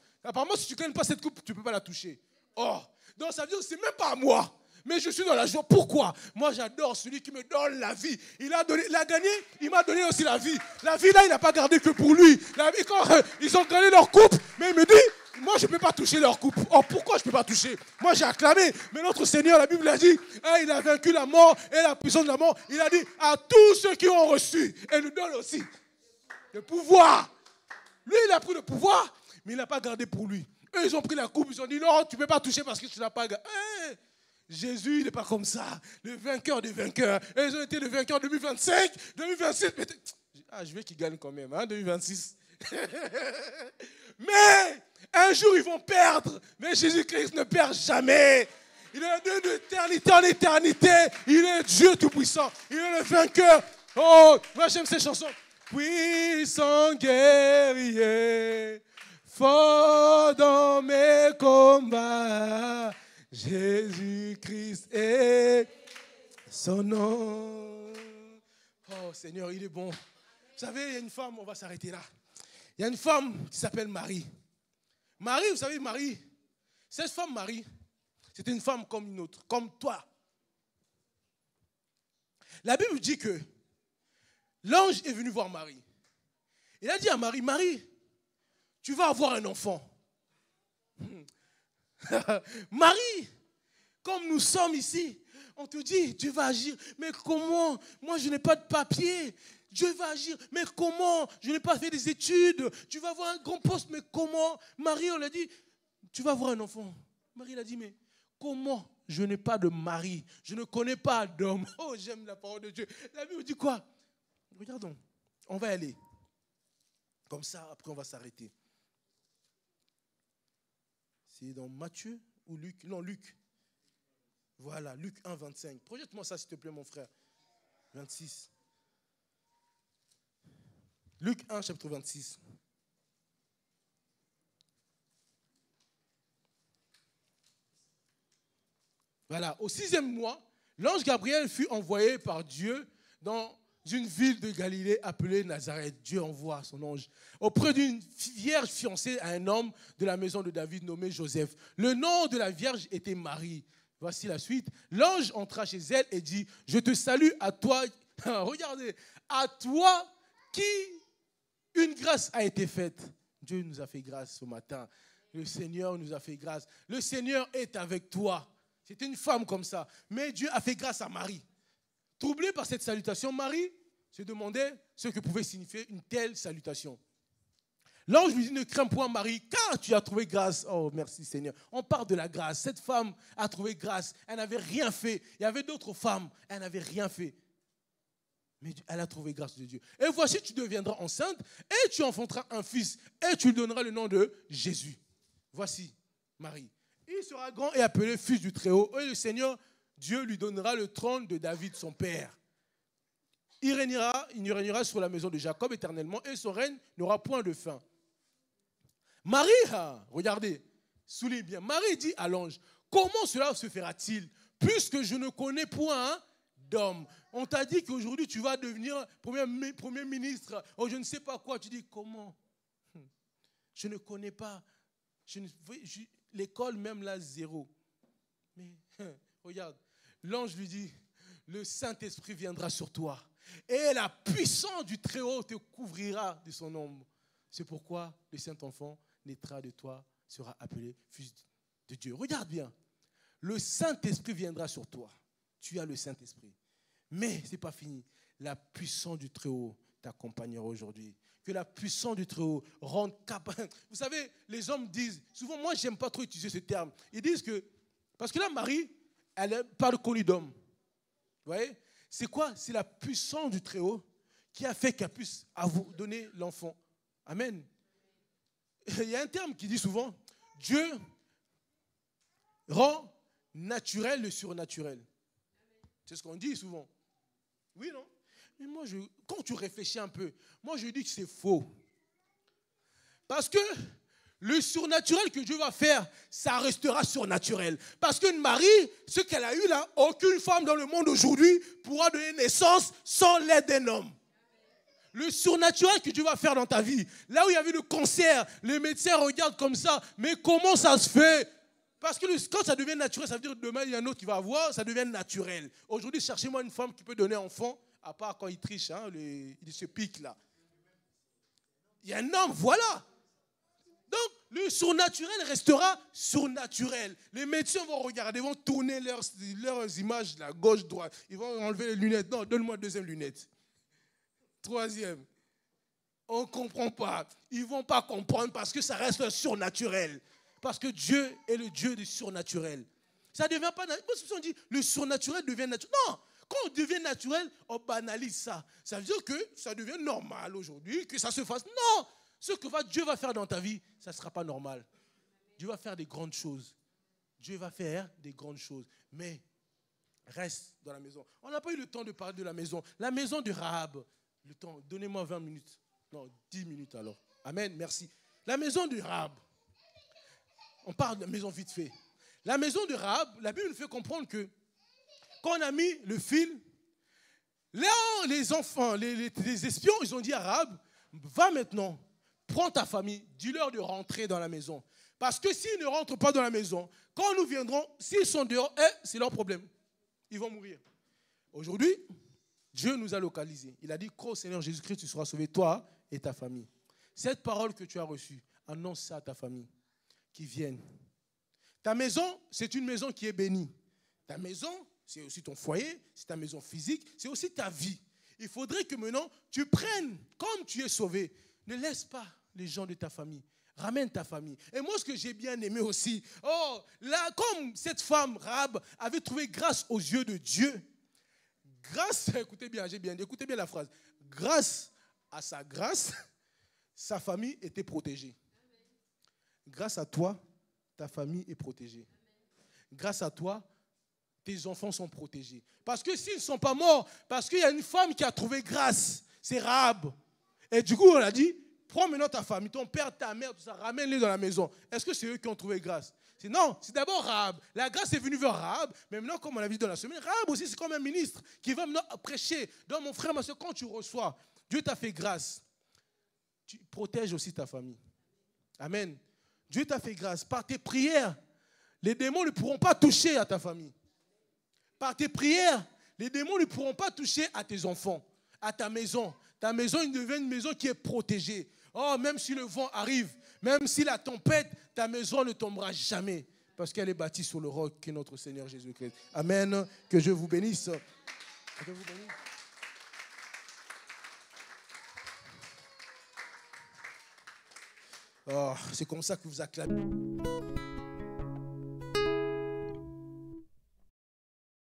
si tu ne gagnes pas cette coupe, tu ne peux pas la toucher. Oh, donc ça veut dire que ce n'est même pas à moi. Mais je suis dans la joie. Pourquoi? Moi, j'adore celui qui me donne la vie. Il a gagné, il m'a donné aussi la vie. La vie, là, il n'a pas gardé que pour lui. La vie, quand ils ont gagné leur coupe, mais il me dit, moi, je ne peux pas toucher leur coupe. Oh, pourquoi je ne peux pas toucher? Moi, j'ai acclamé. Mais notre Seigneur, la Bible a dit, il a vaincu la mort et la puissance de la mort. Il a dit à tous ceux qui ont reçu, et nous donne aussi le pouvoir. Lui, il a pris le pouvoir, mais il n'a pas gardé pour lui. Eux, ils ont pris la coupe, ils ont dit, non, tu ne peux pas toucher parce que tu n'as pas gardé. Jésus, il n'est pas comme ça. Le vainqueur des vainqueurs. Et ils ont été le vainqueur 2025, 2026. Je veux qu'ils gagnent quand même, 2026. Mais un jour, ils vont perdre. Mais Jésus-Christ ne perd jamais. Il est Dieu d'éternité en éternité. Il est Dieu tout-puissant. Il est le vainqueur. Oh, moi j'aime ces chansons. Puissant guerrier, fort dans mes combats, Jésus-Christ est son nom. Oh Seigneur, il est bon. Vous savez, il y a une femme, on va s'arrêter là. Il y a une femme qui s'appelle Marie. Marie, vous savez, Marie, cette femme Marie, c'était une femme comme une autre, comme toi. La Bible dit que l'ange est venu voir Marie. Il a dit à Marie, Marie, tu vas avoir un enfant. Marie, comme nous sommes ici, on te dit, Dieu va agir. Mais comment? Moi, je n'ai pas de papier. Dieu va agir. Mais comment? Je n'ai pas fait des études. Tu vas avoir un grand poste. Mais comment? Marie, on l'a dit, tu vas avoir un enfant. Marie l'a dit, mais comment? Je n'ai pas de mari. Je ne connais pas d'homme. Oh, j'aime la parole de Dieu. La Bible dit quoi? Regardons. On va y aller. Comme ça, après, on va s'arrêter. C'est dans Matthieu ou Luc? Non, Luc. Voilà, Luc 1, 25. Projette-moi ça, s'il te plaît, mon frère. 26. Luc 1, chapitre 26. Voilà, au 6e mois, l'ange Gabriel fut envoyé par Dieu dans une ville de Galilée appelée Nazareth. Dieu envoie son ange auprès d'une vierge fiancée à un homme de la maison de David nommé Joseph. Le nom de la vierge était Marie. Voici la suite. L'ange entra chez elle et dit, je te salue à toi, regardez, à toi qui une grâce a été faite. Dieu nous a fait grâce ce matin. Le Seigneur nous a fait grâce. Le Seigneur est avec toi. C'était une femme comme ça. Mais Dieu a fait grâce à Marie. Troublée par cette salutation, Marie se demandait ce que pouvait signifier une telle salutation. L'ange lui dit, ne crains point Marie, car tu as trouvé grâce. Oh, merci Seigneur. On parle de la grâce. Cette femme a trouvé grâce. Elle n'avait rien fait. Il y avait d'autres femmes. Elle n'avait rien fait. Mais elle a trouvé grâce de Dieu. Et voici, tu deviendras enceinte et tu enfanteras un fils. Et tu lui donneras le nom de Jésus. Voici Marie. Il sera grand et appelé fils du Très-Haut. Et le Seigneur, Dieu lui donnera le trône de David, son père. Il régnera sur la maison de Jacob éternellement et son règne n'aura point de fin. Marie, regardez, souligne bien. Marie dit à l'ange, comment cela se fera-t-il puisque je ne connais point d'homme? On t'a dit qu'aujourd'hui tu vas devenir premier ministre. Oh, je ne sais pas quoi. Tu dis comment? Je ne connais pas. L'école même là, zéro. Mais regarde, l'ange lui dit, le Saint-Esprit viendra sur toi et la puissance du Très-Haut te couvrira de son ombre. C'est pourquoi le Saint-Enfant naîtra de toi, sera appelé fils de Dieu. Regarde bien, le Saint-Esprit viendra sur toi. Tu as le Saint-Esprit. Mais ce n'est pas fini. La puissance du Très-Haut t'accompagnera aujourd'hui. Que la puissance du Très-Haut rende capable. Vous savez, les hommes disent, souvent, moi, je n'aime pas trop utiliser ce terme. Ils disent que, parce que là, Marie, elle n'a pas de connu d'homme. Vous voyez? C'est quoi? C'est la puissance du Très-Haut qui a fait qu'elle puisse vous donner l'enfant. Amen. Il y a un terme qui dit souvent, Dieu rend naturel le surnaturel. C'est ce qu'on dit souvent. Oui, non? Mais moi, quand tu réfléchis un peu, moi je dis que c'est faux. Parce que le surnaturel que Dieu va faire, ça restera surnaturel. Parce qu'une Marie, ce qu'elle a eu là, aucune femme dans le monde aujourd'hui pourra donner naissance sans l'aide d'un homme. Le surnaturel que Dieu va faire dans ta vie, là où il y avait le cancer, les médecins regardent comme ça, mais comment ça se fait? Parce que quand ça devient naturel, ça veut dire que demain il y a un autre qui va avoir, ça devient naturel. Aujourd'hui, cherchez-moi une femme qui peut donner enfant, à part quand il triche, hein, il se pique là. Il y a un homme, voilà. Donc, le surnaturel restera surnaturel. Les médecins vont regarder, vont tourner leurs images, la gauche, droite. Ils vont enlever les lunettes. Non, donne-moi une deuxième lunette. Troisième. On ne comprend pas. Ils ne vont pas comprendre parce que ça reste surnaturel. Parce que Dieu est le Dieu du surnaturel. Ça ne devient pas naturel. On dit le surnaturel devient naturel. Non, quand on devient naturel, on banalise ça. Ça veut dire que ça devient normal aujourd'hui, que ça se fasse. Non, ce que Dieu va faire dans ta vie, ça ne sera pas normal. Dieu va faire des grandes choses. Dieu va faire des grandes choses. Mais reste dans la maison. On n'a pas eu le temps de parler de la maison. La maison de Rahab. Le temps, donnez-moi 20 minutes. Non, 10 minutes alors. Amen, merci. La maison de Rahab. On parle de la maison vite fait. La maison de Rahab, la Bible nous fait comprendre que quand on a mis le fil, là, les enfants, les espions, ils ont dit à Rahab, va maintenant, prends ta famille, dis-leur de rentrer dans la maison. Parce que s'ils ne rentrent pas dans la maison, quand nous viendrons, s'ils sont dehors, c'est leur problème. Ils vont mourir. Aujourd'hui, Dieu nous a localisés. Il a dit, crois au Seigneur Jésus-Christ, tu seras sauvé, toi et ta famille. Cette parole que tu as reçue, annonce ça à ta famille, qui viennent. Ta maison, c'est une maison qui est bénie. Ta maison, c'est aussi ton foyer, c'est ta maison physique, c'est aussi ta vie. Il faudrait que maintenant, tu prennes, comme tu es sauvé, ne laisse pas les gens de ta famille. Ramène ta famille. Et moi, ce que j'ai bien aimé aussi, là, comme cette femme, Rahab, avait trouvé grâce aux yeux de Dieu, grâce, écoutez bien la phrase, grâce à sa grâce, sa famille était protégée. Grâce à toi, ta famille est protégée. Grâce à toi, tes enfants sont protégés. Parce que s'ils ne sont pas morts, parce qu'il y a une femme qui a trouvé grâce, c'est Rahab. Et du coup, on a dit, prends maintenant ta famille, ton père, ta mère, tout ça, ramène-les dans la maison. Est-ce que c'est eux qui ont trouvé grâce? Non, c'est d'abord Rahab. La grâce est venue vers Rahab, mais maintenant, comme on l'a vu dans la semaine, Rahab aussi, c'est comme un ministre qui va maintenant prêcher. Donc, mon frère, ma soeur, quand tu reçois, Dieu t'a fait grâce. Tu protèges aussi ta famille. Amen. Dieu t'a fait grâce. Par tes prières, les démons ne pourront pas toucher à ta famille. Par tes prières, les démons ne pourront pas toucher à tes enfants, à ta maison. Ta maison, il devient une maison qui est protégée. Oh, même si le vent arrive, même si la tempête, ta maison ne tombera jamais. Parce qu'elle est bâtie sur le roc qui est notre Seigneur Jésus-Christ. Amen. Que Dieu vous bénisse. Que Dieu vous bénisse. Oh, c'est comme ça que vous acclamez.